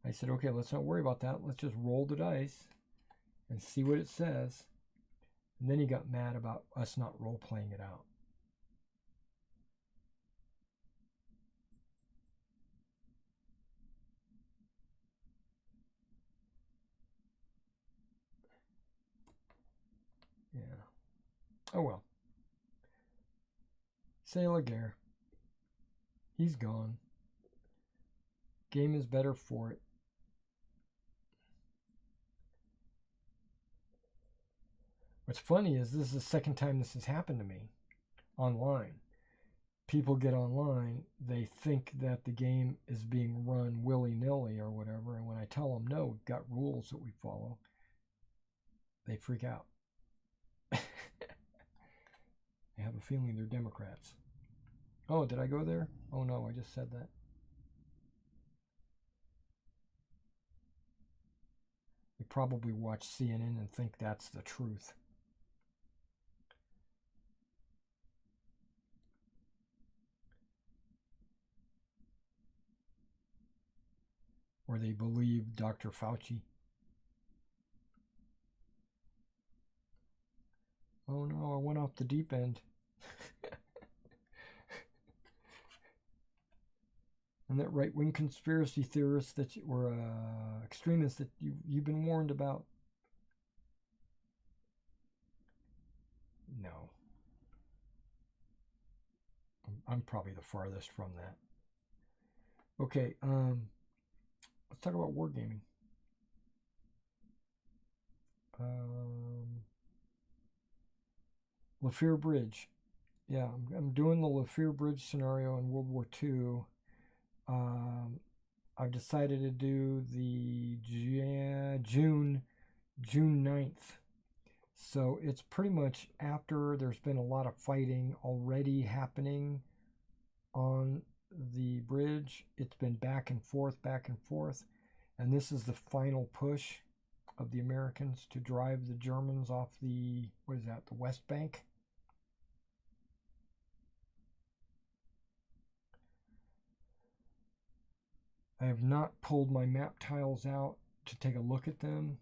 S1: I said, okay, let's not worry about that. Let's just roll the dice and see what it says. And then he got mad about us not role-playing it out. Yeah. Oh well. C'est la guerre. He's gone. Game is better for it. What's funny is this is the second time this has happened to me online. People get online, they think that the game is being run willy-nilly or whatever, and when I tell them, no, we've got rules that we follow, they freak out. I have a feeling they're Democrats. Oh, did I go there? Oh no, I just said that. They probably watch CNN and think that's the truth. Or they believe Dr. Fauci. Oh no, I went off the deep end. And that right-wing conspiracy theorists that were extremists that you've been warned about. No. I'm probably the farthest from that. Okay, let's talk about wargaming. Lafayette Bridge. Yeah, I'm doing the Lafayette Bridge scenario in World War II. I've decided to do the June 9th. So it's pretty much after there's been a lot of fighting already happening on the bridge. It's been back and forth, and this is the final push of the Americans to drive the Germans off the, what is that, the West Bank? I have not pulled my map tiles out to take a look at them.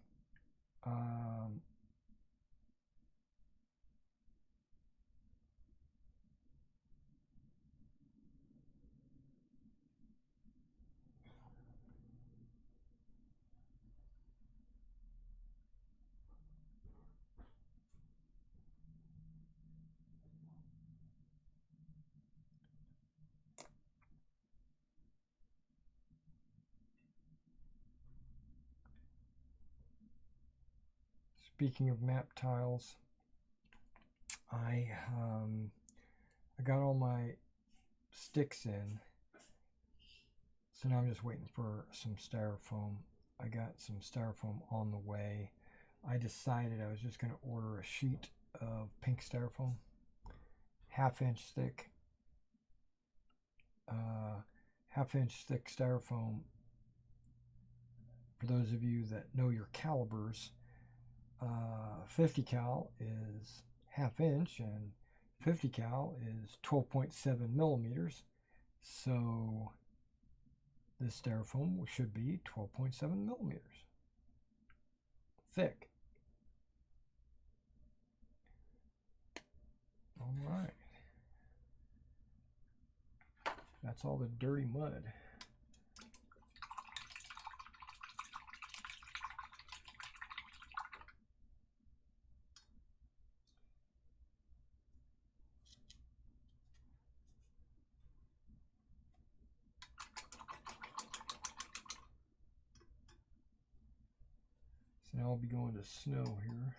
S1: Speaking of map tiles, I got all my sticks in. So now I'm just waiting for some styrofoam. I got some styrofoam on the way. I decided I was just going to order a sheet of pink styrofoam, 1/2 inch thick, 1/2 inch thick styrofoam. For those of you that know your calibers, 50 cal is 1/2 inch and 50 cal is 12.7 millimeters. So this styrofoam should be 12.7 millimeters thick. All right. That's all the dirty mud. So now I'll be going to snow here.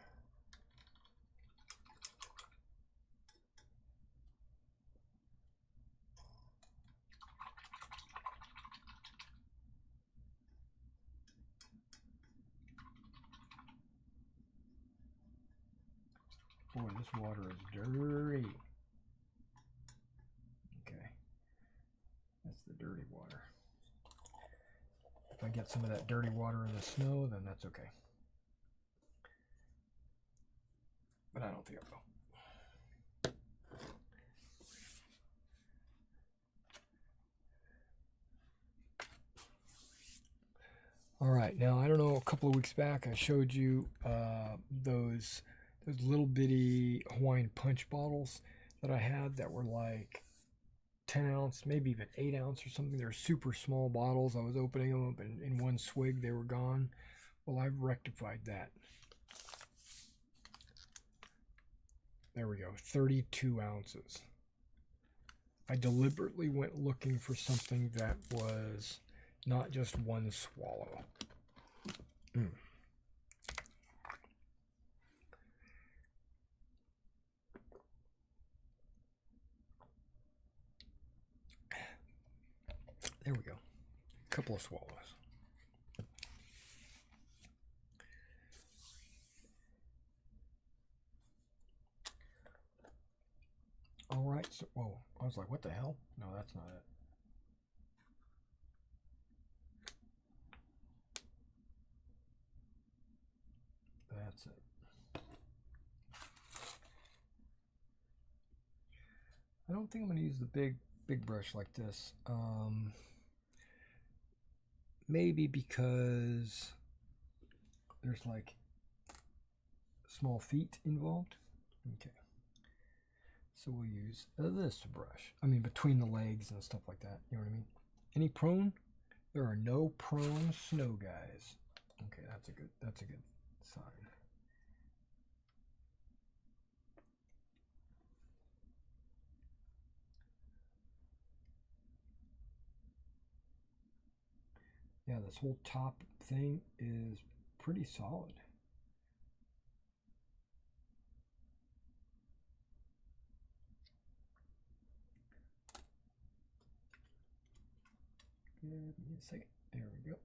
S1: Boy, this water is dirty. Okay, that's the dirty water. If I get some of that dirty water in the snow, then that's okay. But I don't think I will. All right, now I don't know, a couple of weeks back I showed you those little bitty Hawaiian punch bottles that I had that were like 10 ounce, maybe even 8 ounce or something. They're super small bottles. I was opening them up and in one swig they were gone. Well, I've rectified that. There we go, 32 ounces. I deliberately went looking for something that was not just one swallow. There we go. A couple of swallows. All right. So, whoa. I was like, what the hell? No, that's not it. That's it. I don't think I'm going to use the big brush like this. Maybe because there's like small feet involved. Okay. So we'll use this brush. I mean, between the legs and stuff like that. You know what I mean? Any prone? There are no prone snow guys. Okay, that's a good sign. Yeah, this whole top thing is pretty solid. Give me a second. There we go.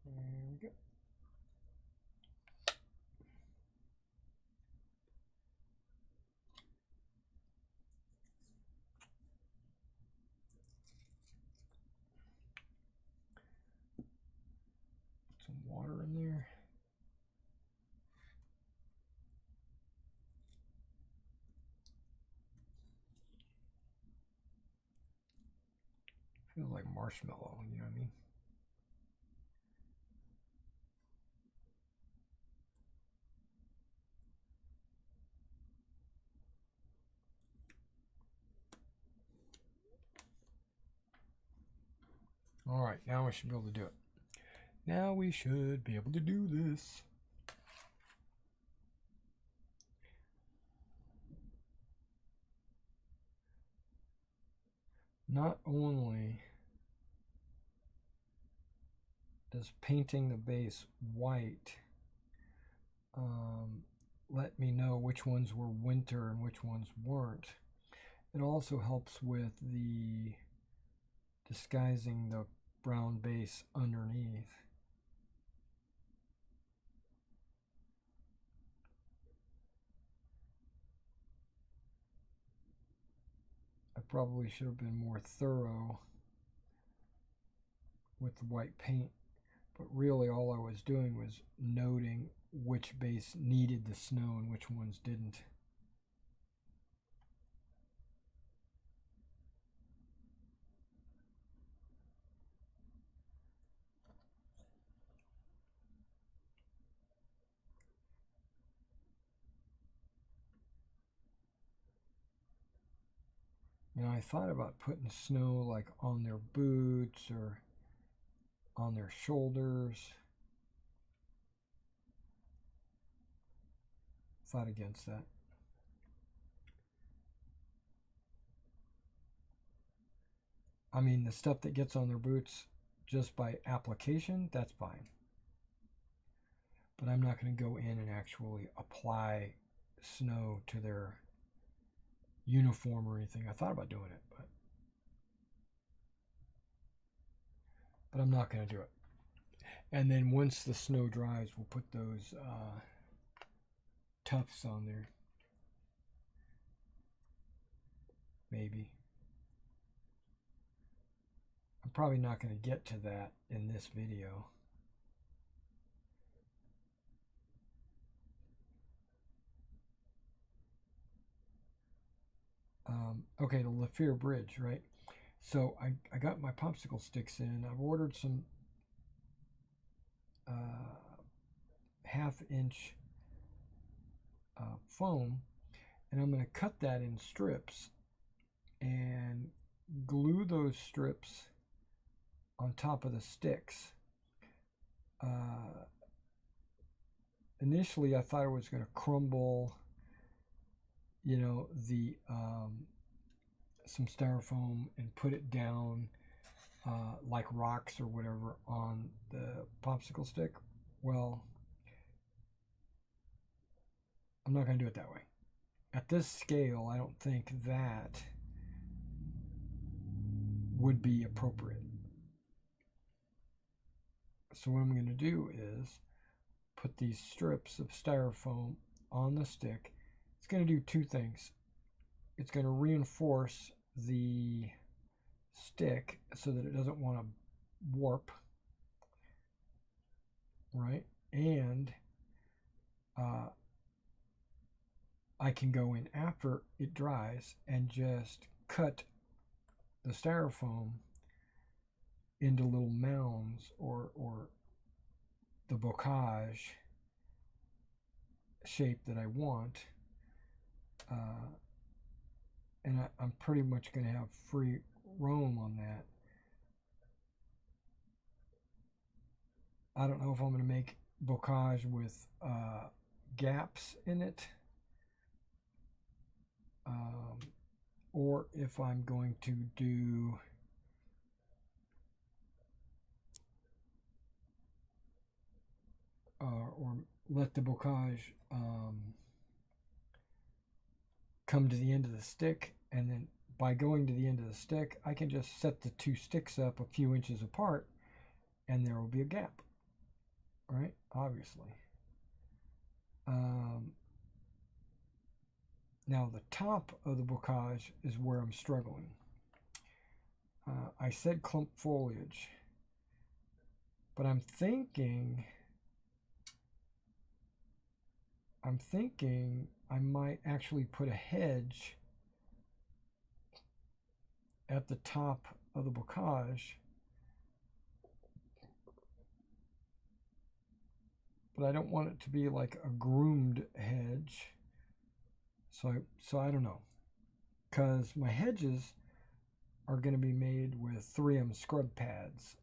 S1: There we go. Put some water in there. Feels like marshmallow, you know what I mean? All right, now we should be able to do it. Now we should be able to do this. Not only does painting the base white let me know which ones were winter and which ones weren't, It also helps with the disguising the brown base underneath. I probably should have been more thorough with the white paint, but really all I was doing was noting which base needed the snow and which ones didn't. Now I thought about putting snow like on their boots or on their shoulders. Thought against that. I mean, the stuff that gets on their boots just by application, that's fine. But I'm not going to go in and actually apply snow to their uniform or anything. I thought about doing it, but I'm not going to do it. And then once the snow dries, we'll put those tufts on there. Maybe. I'm probably not going to get to that in this video. Okay, the Lafayette Bridge, right? So I got my popsicle sticks in. I've ordered some 1/2-inch foam, and I'm going to cut that in strips and glue those strips on top of the sticks. Initially, I thought it was going to crumble, you know, the some styrofoam and put it down like rocks or whatever on the popsicle stick. Well, I'm not going to do it that way. At this scale, I don't think that would be appropriate. So what I'm going to do is put these strips of styrofoam on the stick. It's going to do two things. It's going to reinforce the stick so that it doesn't want to warp, right? And I can go in after it dries and just cut the styrofoam into little mounds or the bocage shape that I want. And I'm pretty much going to have free roam on that. I don't know if I'm going to make bocage with gaps in it, or if I'm going to do or let the bocage come to the end of the stick, and then by going to the end of the stick, I can just set the two sticks up a few inches apart, and there will be a gap, right? Obviously. Now the top of the bocage is where I'm struggling. I said clump foliage, but I'm thinking I might actually put a hedge at the top of the bocage, but I don't want it to be like a groomed hedge. So I don't know, because my hedges are going to be made with 3M scrub pads.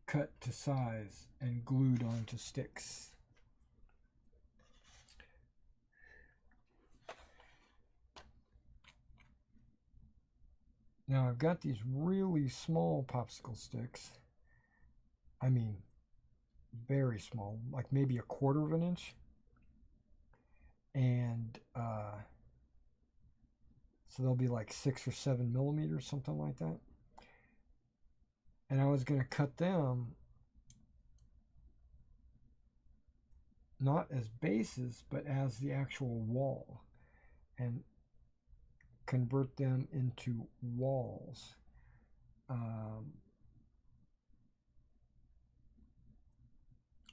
S1: Cut to size and glued onto sticks. Now I've got these really small popsicle sticks. I mean, very small, like maybe a quarter of an inch. And so they'll be like 6 or 7 millimeters, something like that. And I was going to cut them not as bases, but as the actual wall, and convert them into walls.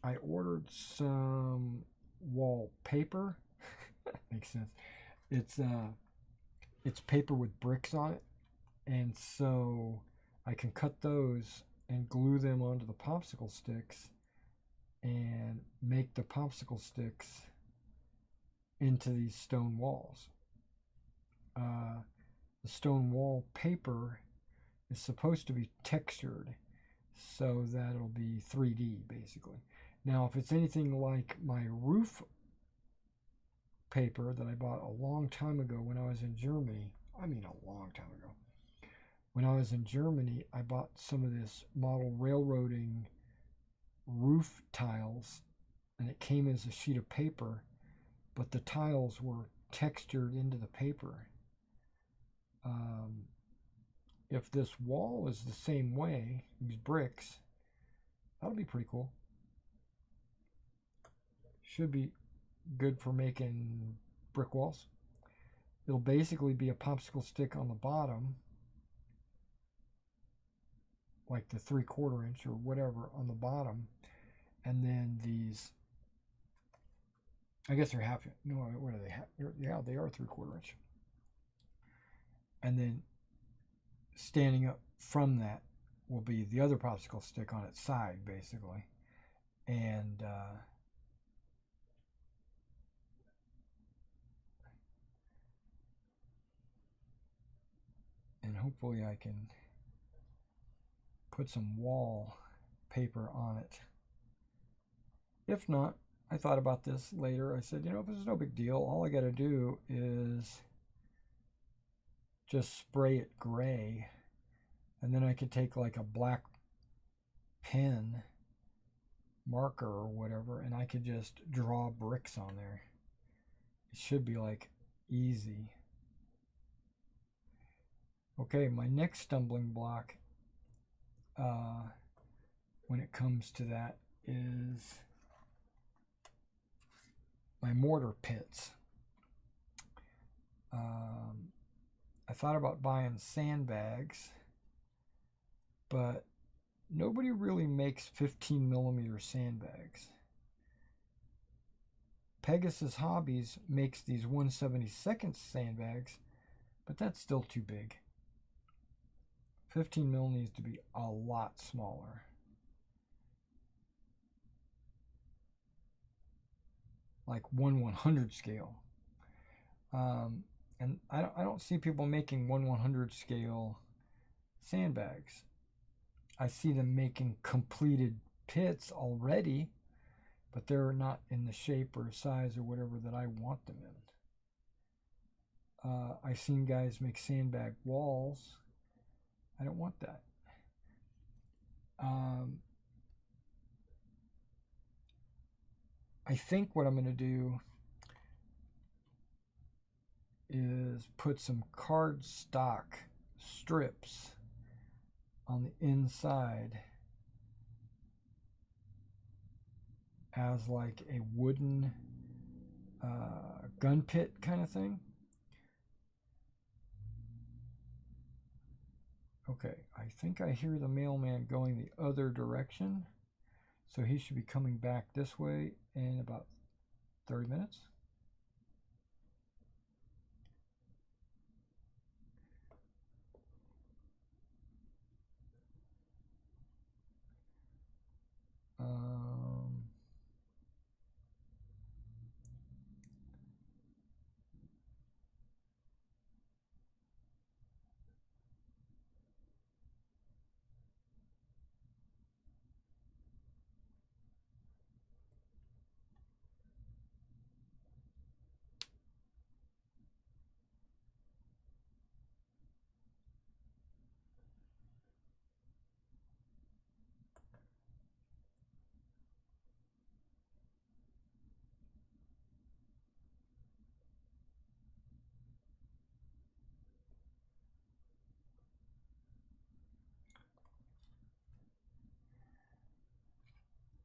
S1: I ordered some wallpaper. Makes sense. It's paper with bricks on it, and so I can cut those and glue them onto the popsicle sticks and make the popsicle sticks into these stone walls. The stone wall paper is supposed to be textured so that it'll be 3D basically. Now, if it's anything like my roof paper that I bought a long time ago when I was in Germany, I mean a long time ago, when I was in Germany, I bought some of this model railroading roof tiles, and it came as a sheet of paper, but the tiles were textured into the paper. If this wall is the same way, these bricks, that'll be pretty cool. Should be good for making brick walls. It'll basically be a popsicle stick on the bottom, like the 3/4 inch or whatever on the bottom, and then these, I guess they're half, no, what are they? Yeah, they are 3/4 inch. And then standing up from that will be the other popsicle stick on its side, basically. And hopefully I can put some wall paper on it. If not, I thought about this later. I said, this is no big deal. All I got to do is just spray it gray, and then I could take like a black pen marker or whatever, and I could just draw bricks on there. It should be like easy. Okay, my next stumbling block when it comes to that is my mortar pits. I thought about buying sandbags, but nobody really makes 15 millimeter sandbags. Pegasus Hobbies makes these 1/72 sandbags, but that's still too big. 15 mil needs to be a lot smaller. Like 1/100 scale. And I don't see people making 1/100 scale sandbags. I see them making completed pits already, but they're not in the shape or size or whatever that I want them in. I've seen guys make sandbag walls. I don't want that. I think what I'm going to do is put some cardstock strips on the inside as like a wooden gun pit kind of thing. Okay, I think I hear the mailman going the other direction, so he should be coming back this way in about 30 minutes.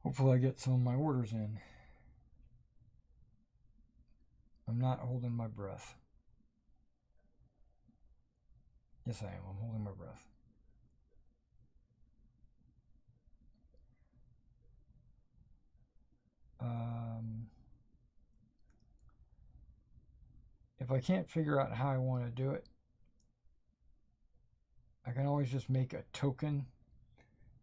S1: Hopefully I get some of my orders in. I'm not holding my breath. Yes, I am. I'm holding my breath. If I can't figure out how I want to do it, I can always just make a token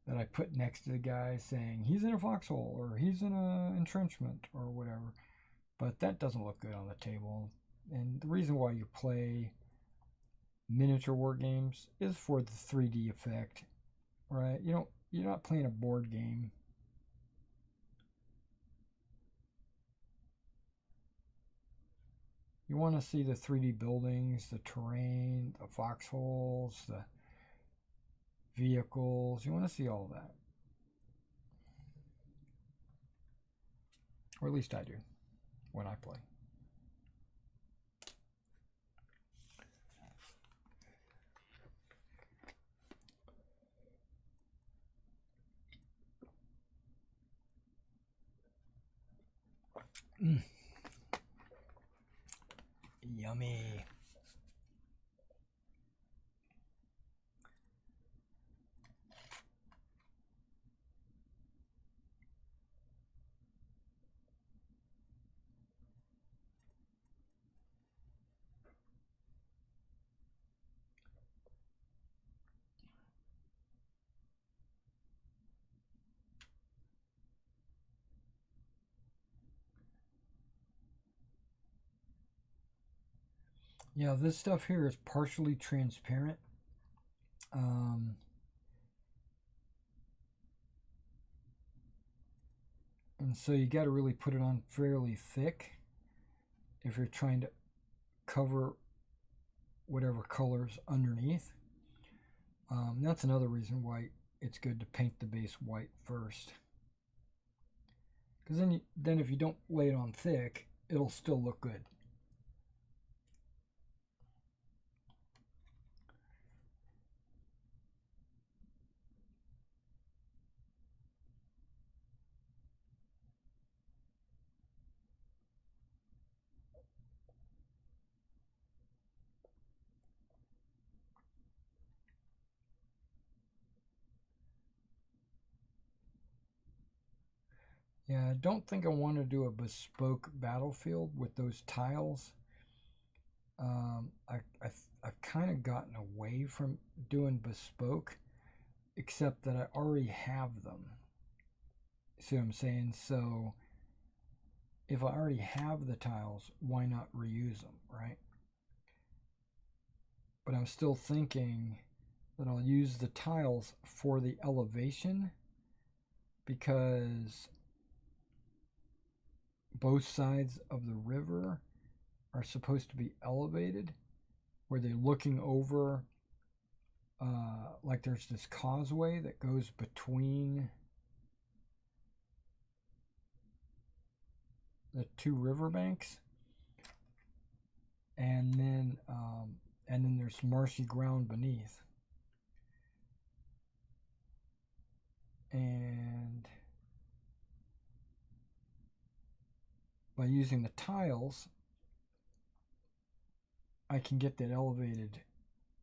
S1: that I put next to the guy saying he's in a foxhole or he's in a entrenchment or whatever. But that doesn't look good on the table. And the reason why you play miniature war games is for the 3D effect, right? You're not playing a board game. You want to see the 3D buildings, the terrain, the foxholes, the vehicles. You want to see all that. Or at least I do when I play. Yummy. Yeah, this stuff here is partially transparent. And so you got to really put it on fairly thick if you're trying to cover whatever colors underneath. That's another reason why it's good to paint the base white first. Because then if you don't lay it on thick, it'll still look good. Yeah, I don't think I want to do a bespoke battlefield with those tiles. I've kind of gotten away from doing bespoke, except that I already have them. See what I'm saying? So if I already have the tiles, why not reuse them, right? But I'm still thinking that I'll use the tiles for the elevation because both sides of the river are supposed to be elevated where they're looking over like there's this causeway that goes between the two riverbanks, and then there's marshy ground beneath. And by using the tiles, I can get that elevated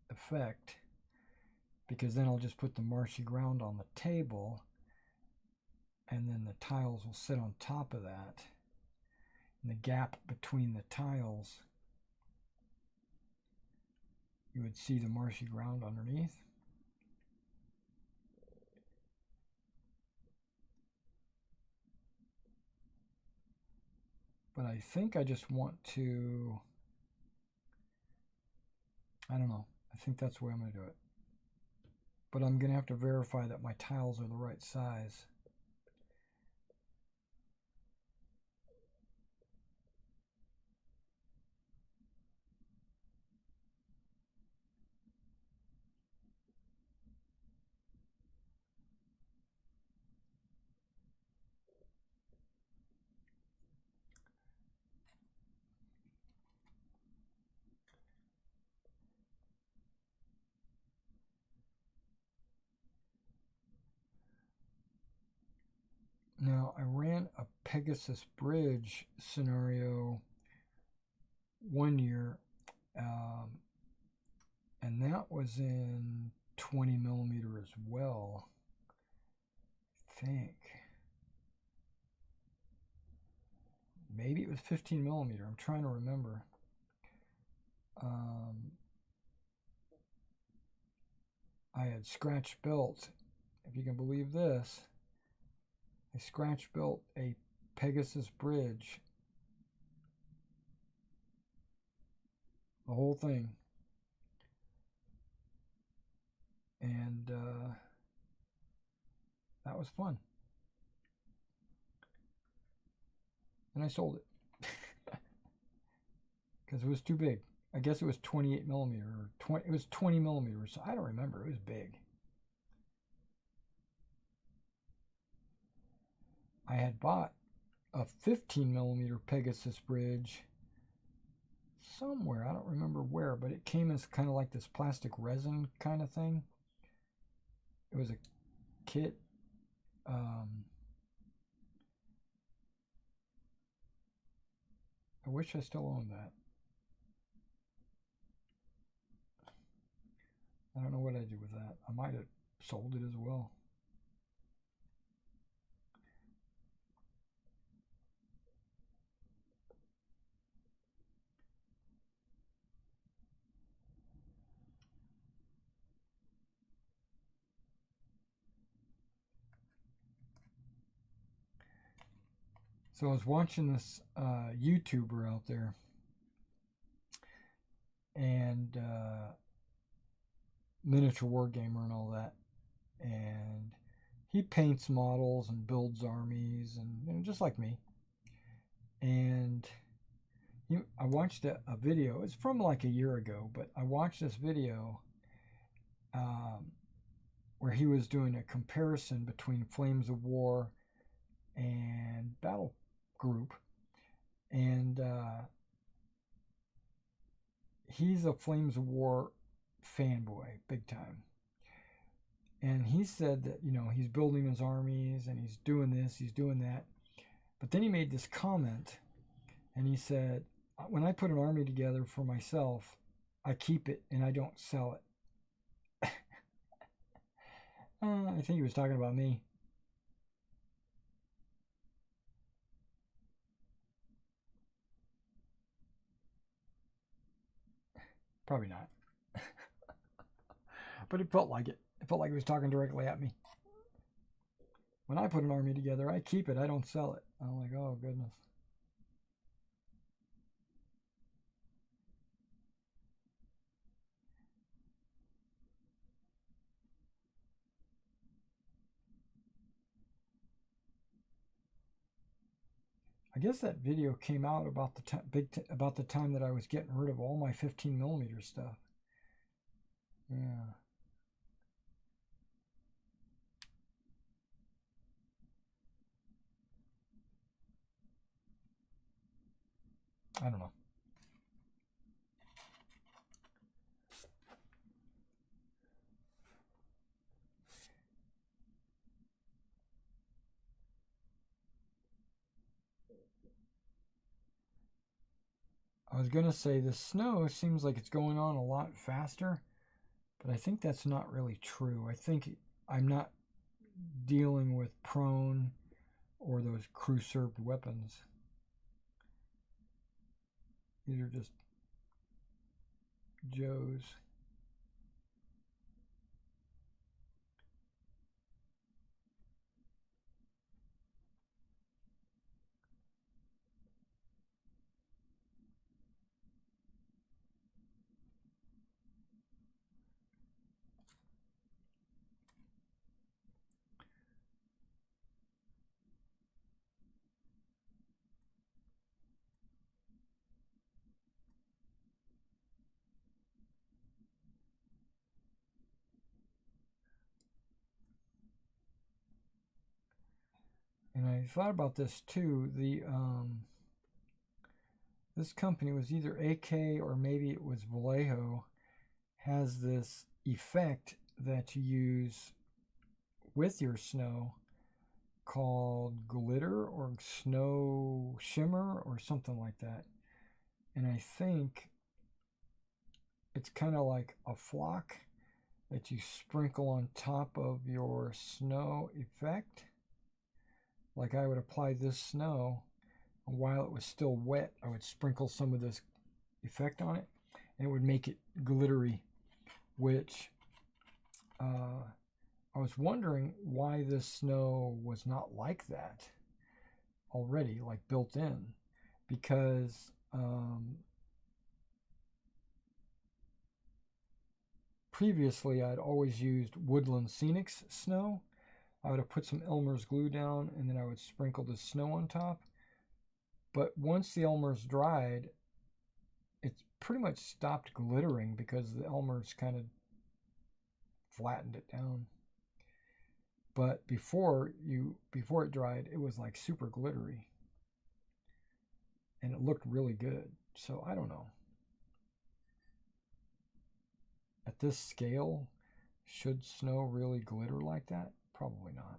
S1: effect because then I'll just put the marshy ground on the table and then the tiles will sit on top of that. And the gap between the tiles, you would see the marshy ground underneath. But I think I just want to, I don't know, I think that's the way I'm going to do it. But I'm going to have to verify that my tiles are the right size. Now, I ran a Pegasus Bridge scenario one year, and that was in 20 millimeter as well, I think. Maybe it was 15 millimeter. I'm trying to remember. I had scratch built, if you can believe this, I scratch built a Pegasus Bridge, the whole thing, and that was fun. And I sold it because it was too big. I guess it was 28 millimeter or 20. It was 20 millimeters. So I don't remember. It was big. I had bought a 15 millimeter Pegasus Bridge somewhere. I don't remember where, but it came as kind of like this plastic resin kind of thing. It was a kit. I wish I still owned that. I don't know what I did with that. I might have sold it as well. So I was watching this YouTuber out there, and miniature wargamer and all that, and he paints models and builds armies, and you know, just like me. And I watched a video. It's from like a year ago, but I watched this video where he was doing a comparison between Flames of War and Battle Group, and he's a Flames of War fanboy, big time. And he said that, you know, he's building his armies and he's doing this, he's doing that. But then he made this comment, and he said, when I put an army together for myself, I keep it and I don't sell it. I think he was talking about me. Probably not. But it felt like it. It felt like he was talking directly at me. When I put an army together, I keep it, I don't sell it. I'm like, oh, goodness. I guess that video came out about about the time that I was getting rid of all my 15 millimeter stuff. Yeah. I don't know. I was going to say the snow seems like it's going on a lot faster, but I think that's not really true. I think I'm not dealing with prone or those crew served weapons. These are just Joes. And I thought about this too. This company was either AK or maybe it was Vallejo, has this effect that you use with your snow called glitter or snow shimmer or something like that. And I think it's kind of like a flock that you sprinkle on top of your snow effect. Like I would apply this snow, and while it was still wet, I would sprinkle some of this effect on it, and it would make it glittery, which I was wondering why this snow was not like that already, like built in, because previously I'd always used Woodland Scenics snow. I would have put some Elmer's glue down and then I would sprinkle the snow on top. But once the Elmer's dried, it's pretty much stopped glittering because the Elmer's kind of flattened it down. But before it dried, it was like super glittery. And it looked really good. So I don't know. At this scale, should snow really glitter like that? Probably not.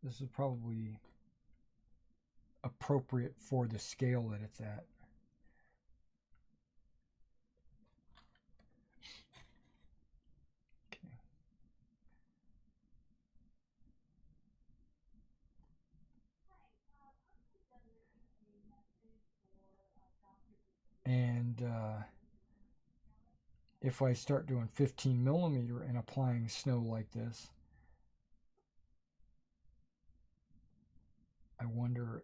S1: This is probably appropriate for the scale that it's at. Okay. And if I start doing 15 millimeter and applying snow like this, I wonder,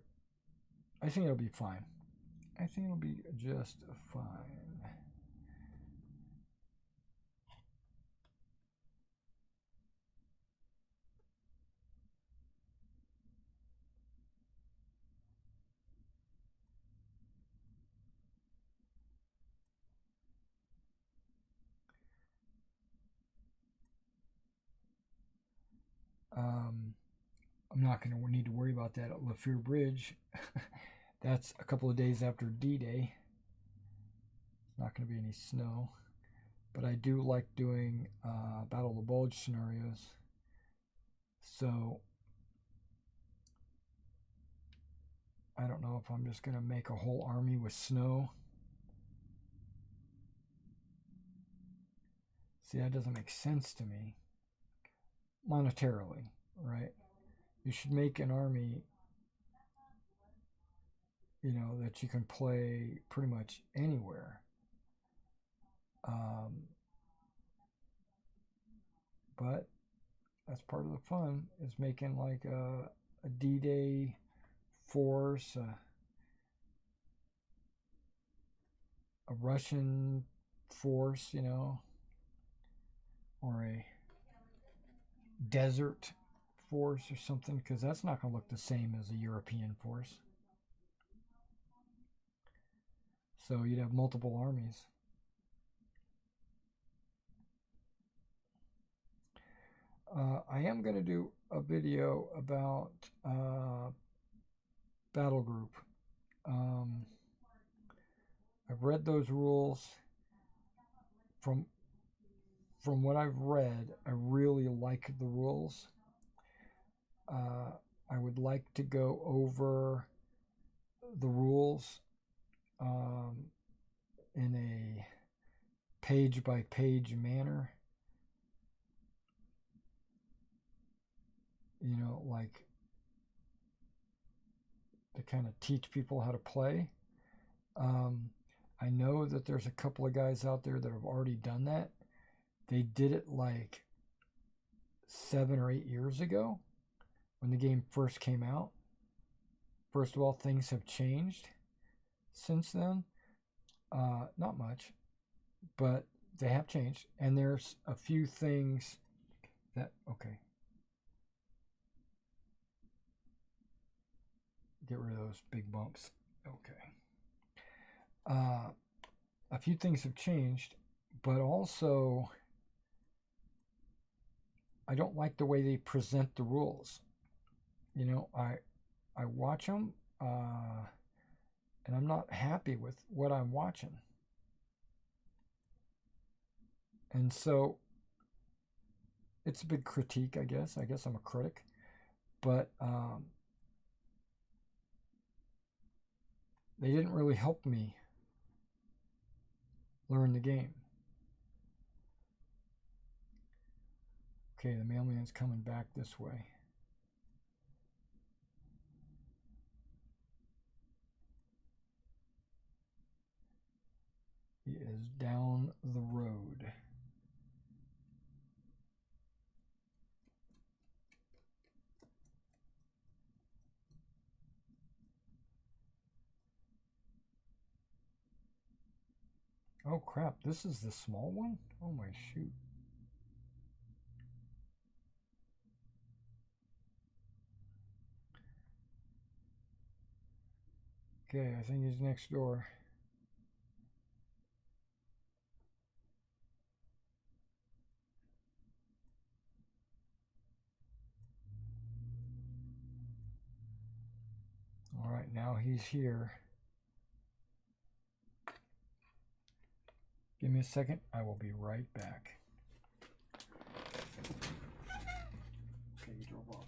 S1: I think it'll be fine. I think it'll be just fine. I'm not going to need to worry about that at Lafayette Bridge. That's a couple of days after D-Day. It's not going to be any snow. But I do like doing Battle of the Bulge scenarios. So I don't know if I'm just going to make a whole army with snow. See, that doesn't make sense to me monetarily, right? You should make an army, you know, that you can play pretty much anywhere. But that's part of the fun, is making like a D-Day force, a Russian force, you know, or a desert force or something, because that's not going to look the same as a European force. So you'd have multiple armies. I am going to do a video about Battle Group. I've read those rules. From what I've read, I really like the rules. I would like to go over the rules in a page by page manner. You know, like to kind of teach people how to play. I know that there's a couple of guys out there that have already done that. They did it like 7 or 8 years ago when the game first came out. First of all, things have changed since then. Not much, but they have changed. And there's a few things that, okay. Get rid of those big bumps. Okay. A few things have changed, but also I don't like the way they present the rules. You know, I watch them, and I'm not happy with what I'm watching. And so it's a big critique, I guess. I guess I'm a critic, but they didn't really help me learn the game. Okay, the mailman's coming back this way. He is down the road. Oh crap, this is the small one? Oh my shoot. Okay, I think he's next door. All right, now he's here. Give me a second. I will be right back. Okay, he drove off.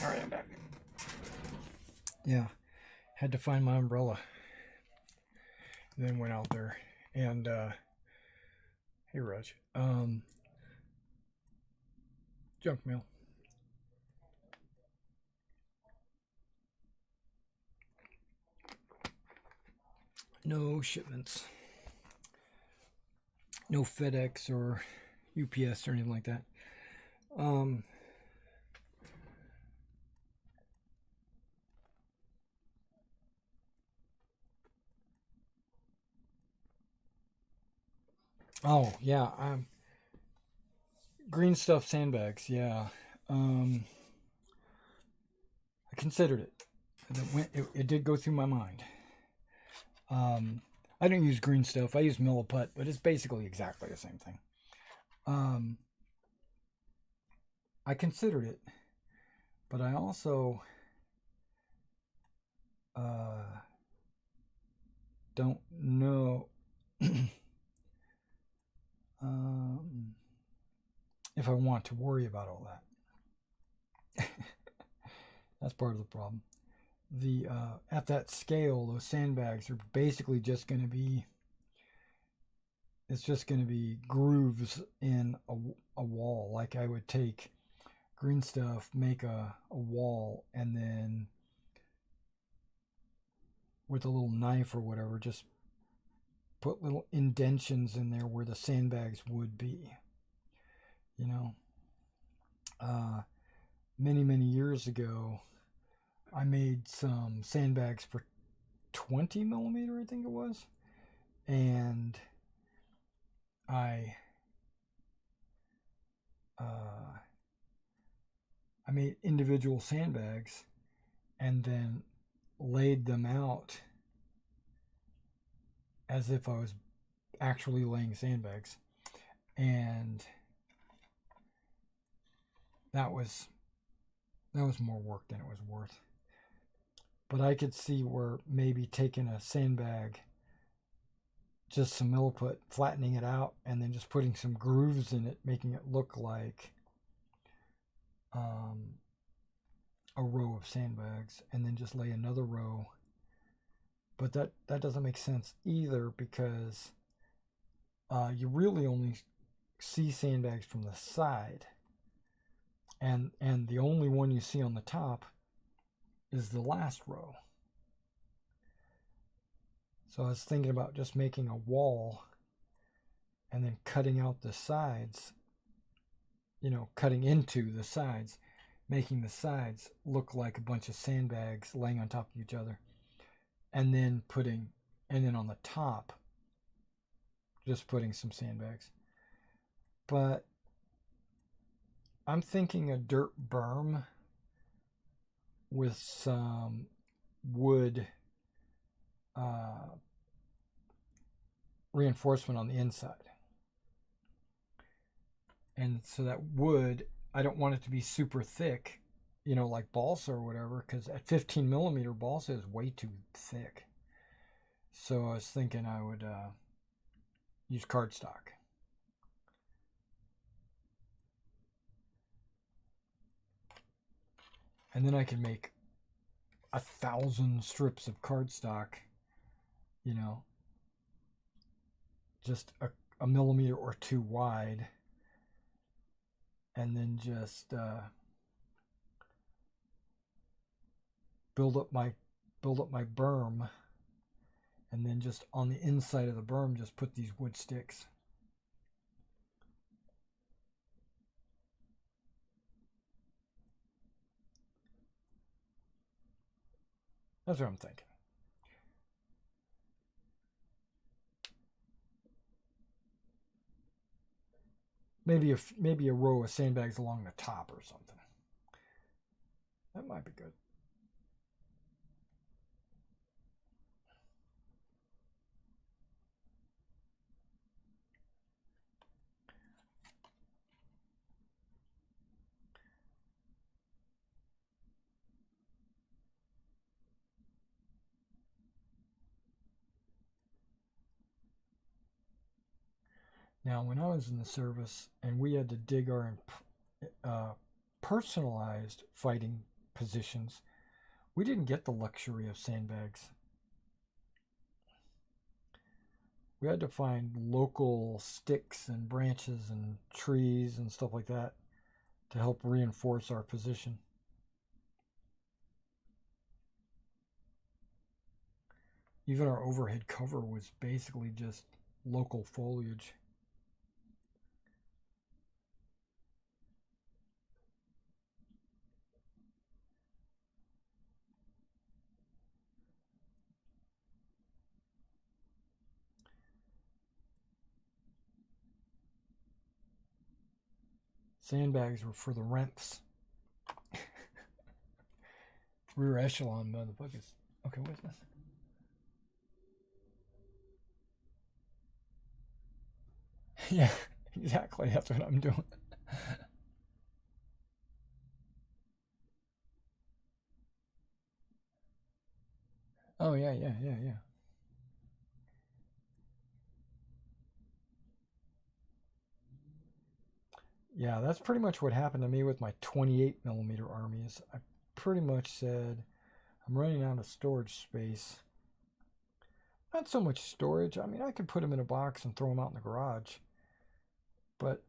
S1: All right, I'm back. Yeah, had to find my umbrella. Then went out there and hey Raj, junk mail. No shipments. No FedEx or UPS or anything like that. Oh yeah, green stuff sandbags. Yeah, I considered it. It did go through my mind. I don't use green stuff. I use milliput, but it's basically exactly the same thing. I considered it, but I also don't know if I want to worry about all that. That's part of the problem. The at that scale, those sandbags are basically just going to be, it's just going to be grooves in a wall. Like I would take green stuff, make a wall, and then with a little knife or whatever, just put little indentions in there where the sandbags would be. You know, many years ago, I made some sandbags for 20 millimeter, I think it was, and I I made individual sandbags and then laid them out as if I was actually laying sandbags, and that was more work than it was worth. But I could see where maybe taking a sandbag, just some milliput, flattening it out, and then just putting some grooves in it, making it look like a row of sandbags, and then just lay another row. But that doesn't make sense either, because you really only see sandbags from the side, and the only one you see on the top is the last row. So I was thinking about just making a wall and then cutting out the sides, cutting into the sides, making the sides look like a bunch of sandbags laying on top of each other, and then on the top, just putting some sandbags. But I'm thinking a dirt berm with some wood reinforcement on the inside. And so that wood, I don't want it to be super thick, like balsa or whatever, because at 15 millimeter, balsa is way too thick. So I was thinking I would use cardstock. And then I can make 1,000 strips of cardstock, just a millimeter or two wide, and then just build up my berm, and then just on the inside of the berm just put these wood sticks. That's what I'm thinking. Maybe a row of sandbags along the top or something. That might be good. Now, when I was in the service and we had to dig our personalized fighting positions, we didn't get the luxury of sandbags. We had to find local sticks and branches and trees and stuff like that to help reinforce our position. Even our overhead cover was basically just local foliage. Sandbags were for the rents. Rear echelon motherfuckers. Okay, what's this? Yeah, exactly. That's what I'm doing. Oh, yeah. Yeah, that's pretty much what happened to me with my 28 millimeter armies. I pretty much said, I'm running out of storage space. Not so much storage. I mean, I could put them in a box and throw them out in the garage. But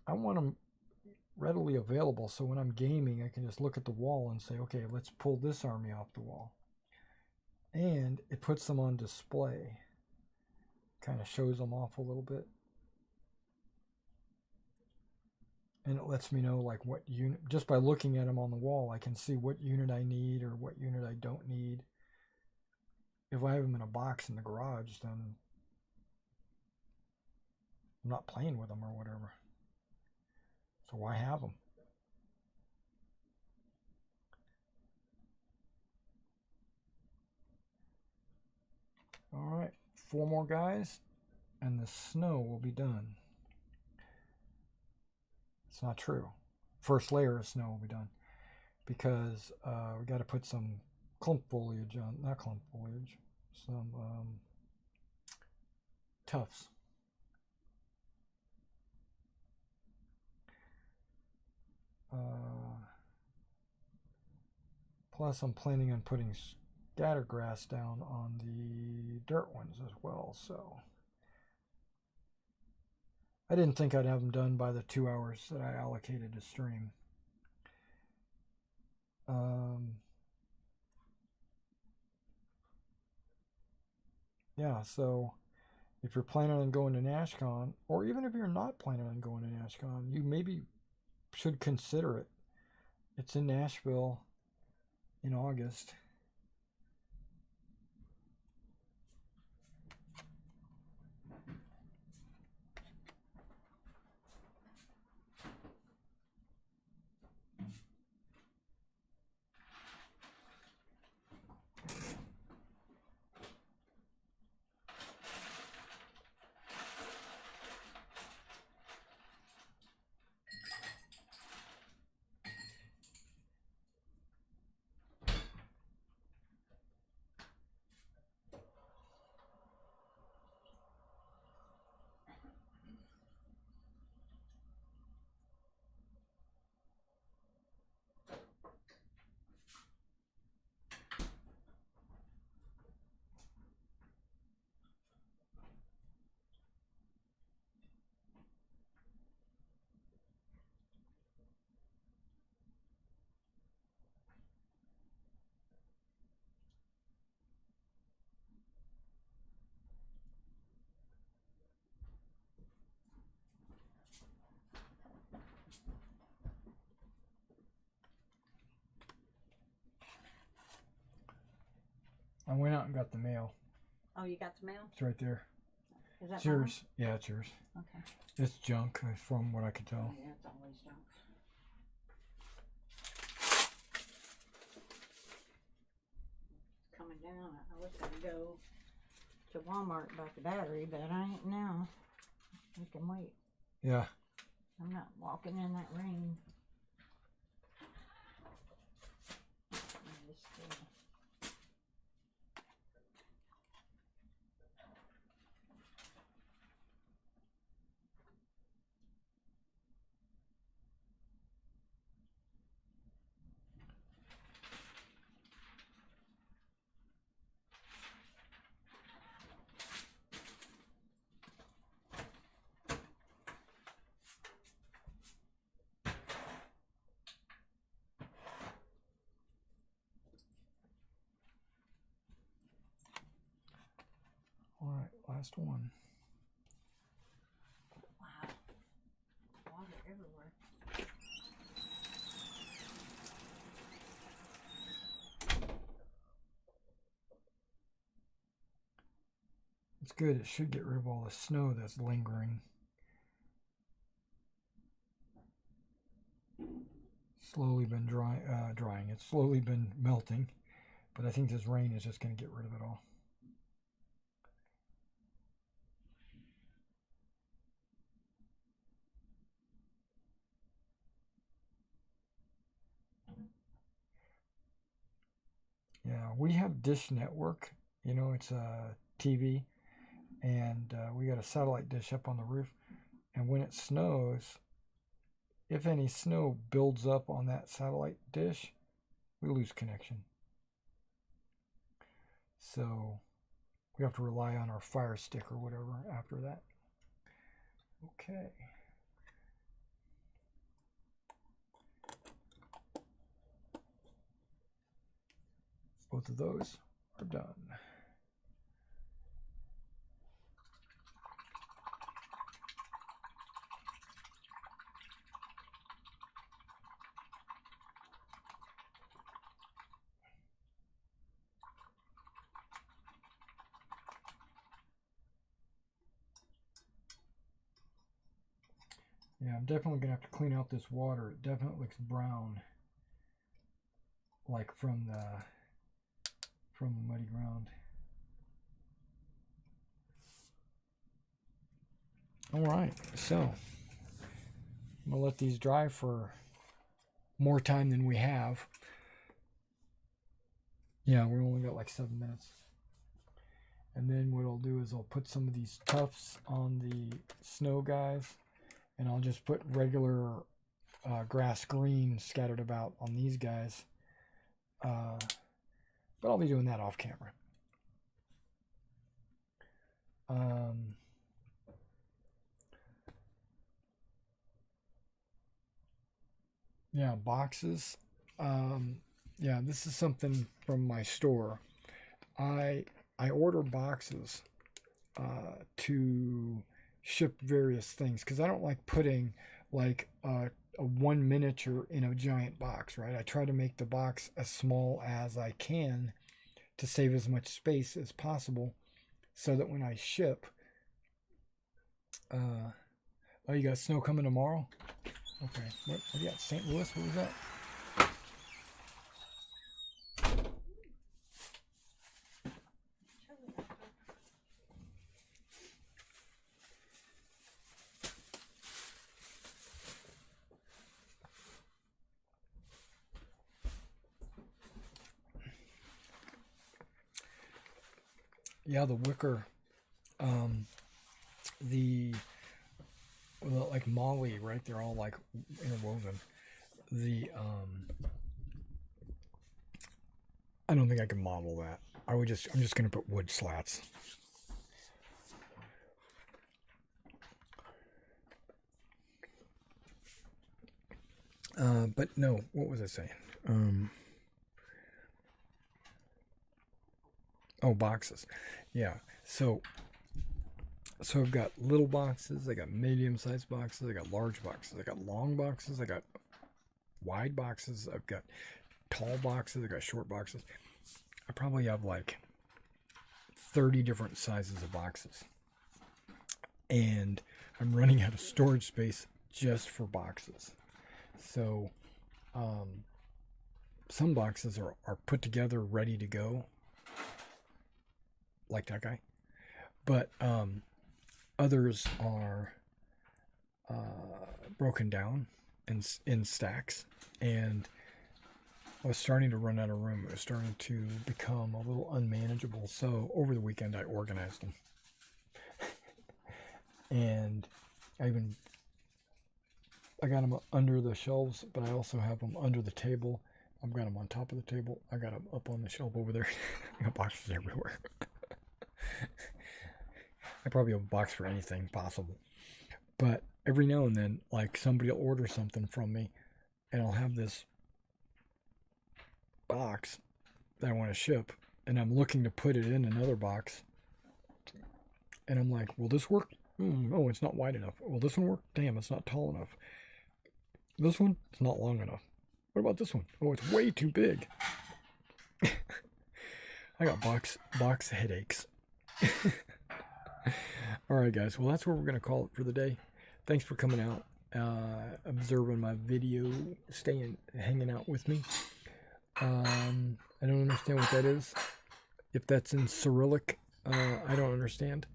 S1: I want them readily available, so when I'm gaming, I can just look at the wall and say, okay, let's pull this army off the wall. And it puts them on display. Kind of shows them off a little bit. And it lets me know like what unit, just by looking at them on the wall, I can see what unit I need or what unit I don't need. If I have them in a box in the garage, then I'm not playing with them or whatever. So why have them? All right, 4 more guys, and the snow will be done. It's not true. First layer of snow will be done because we got to put some clump foliage on, not clump foliage, some tufts. Plus, I'm planning on putting scatter grass down on the dirt ones as well. So I didn't think I'd have them done by the 2 hours that I allocated to stream. Yeah, so if you're planning on going to NashCon, or even if you're not planning on going to NashCon, you maybe should consider it. It's in Nashville in August. I went out and got the mail.
S2: Oh, you got the mail?
S1: It's right there.
S2: Is that
S1: It's yours. Yeah, it's yours.
S2: Okay.
S1: It's junk, from what I could tell.
S2: Yeah, it's always junk. It's coming down. I was going to go to Walmart about the battery, but I ain't now. We can wait.
S1: Yeah.
S2: I'm not walking in that rain.
S1: All right, last one.
S2: Wow. Water everywhere.
S1: It's good. It should get rid of all the snow that's lingering. Slowly been drying. It's slowly been melting, but I think this rain is just going to get rid of it all. Yeah, we have Dish Network. You know, it's a TV, and we got a satellite dish up on the roof. And when it snows, if any snow builds up on that satellite dish, we lose connection. So we have to rely on our Fire Stick or whatever after that. Okay. Both of those are done. Yeah, I'm definitely going to have to clean out this water. It definitely looks brown, like from the muddy ground. All right, so I'm going to let these dry for more time than we have. Yeah, we only got like 7 minutes. And then what I'll do is I'll put some of these tufts on the snow guys, and I'll just put regular grass green scattered about on these guys. But I'll be doing that off camera. Yeah, boxes. Yeah, this is something from my store. I order boxes to ship various things because I don't like putting like a one miniature in a giant box, right? I try to make the box as small as I can to save as much space as possible so that when I ship, oh, you got snow coming tomorrow? Okay, what do you got? St. Louis, what was that? Yeah, the wicker, the like Molly, right? They're all like interwoven. I don't think I can model that. I'm just gonna put wood slats. But no, what was I saying? Oh, boxes. Yeah. So I've got little boxes, I got medium-sized boxes, I got large boxes, I got long boxes, I got wide boxes, I've got tall boxes, I got short boxes. I probably have like 30 different sizes of boxes. And I'm running out of storage space just for boxes. So some boxes are put together, ready to go, like that guy. But others are broken down in stacks, and I was starting to run out of room. It was starting to become a little unmanageable. So over the weekend, I organized them, and I got them under the shelves, but I also have them under the table. I've got them on top of the table. I got them up on the shelf over there. I got boxes everywhere. I probably have a box for anything possible. But every now and then, like, somebody will order something from me, and I'll have this box that I want to ship, and I'm looking to put it in another box. And I'm like, will this work? Oh, it's not wide enough. Will this one work? Damn, it's not tall enough. This one, it's not long enough. What about this one? Oh, it's way too big. I got box headaches. All right, guys. Well, that's where we're going to call it for the day. Thanks for coming out, observing my video, hanging out with me. I don't understand what that is. If that's in Cyrillic, I don't understand.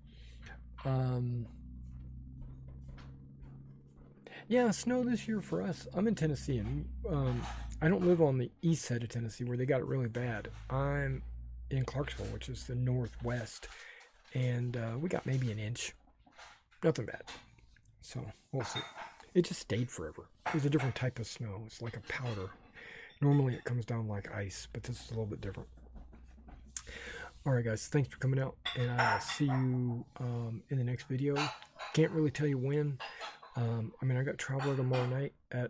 S1: Yeah, snow this year for us. I'm in Tennessee, and I don't live on the east side of Tennessee where they got it really bad. I'm in Clarksville, which is the northwest, and we got maybe an inch. Nothing bad. So we'll see. It just stayed forever. It was a different type of snow. It's like a powder.
S3: Normally it comes down like ice, but this is a little bit different. Alright guys, thanks for coming out, and I will see you in the next video. Can't really tell you when. I mean, I got Traveler tomorrow night at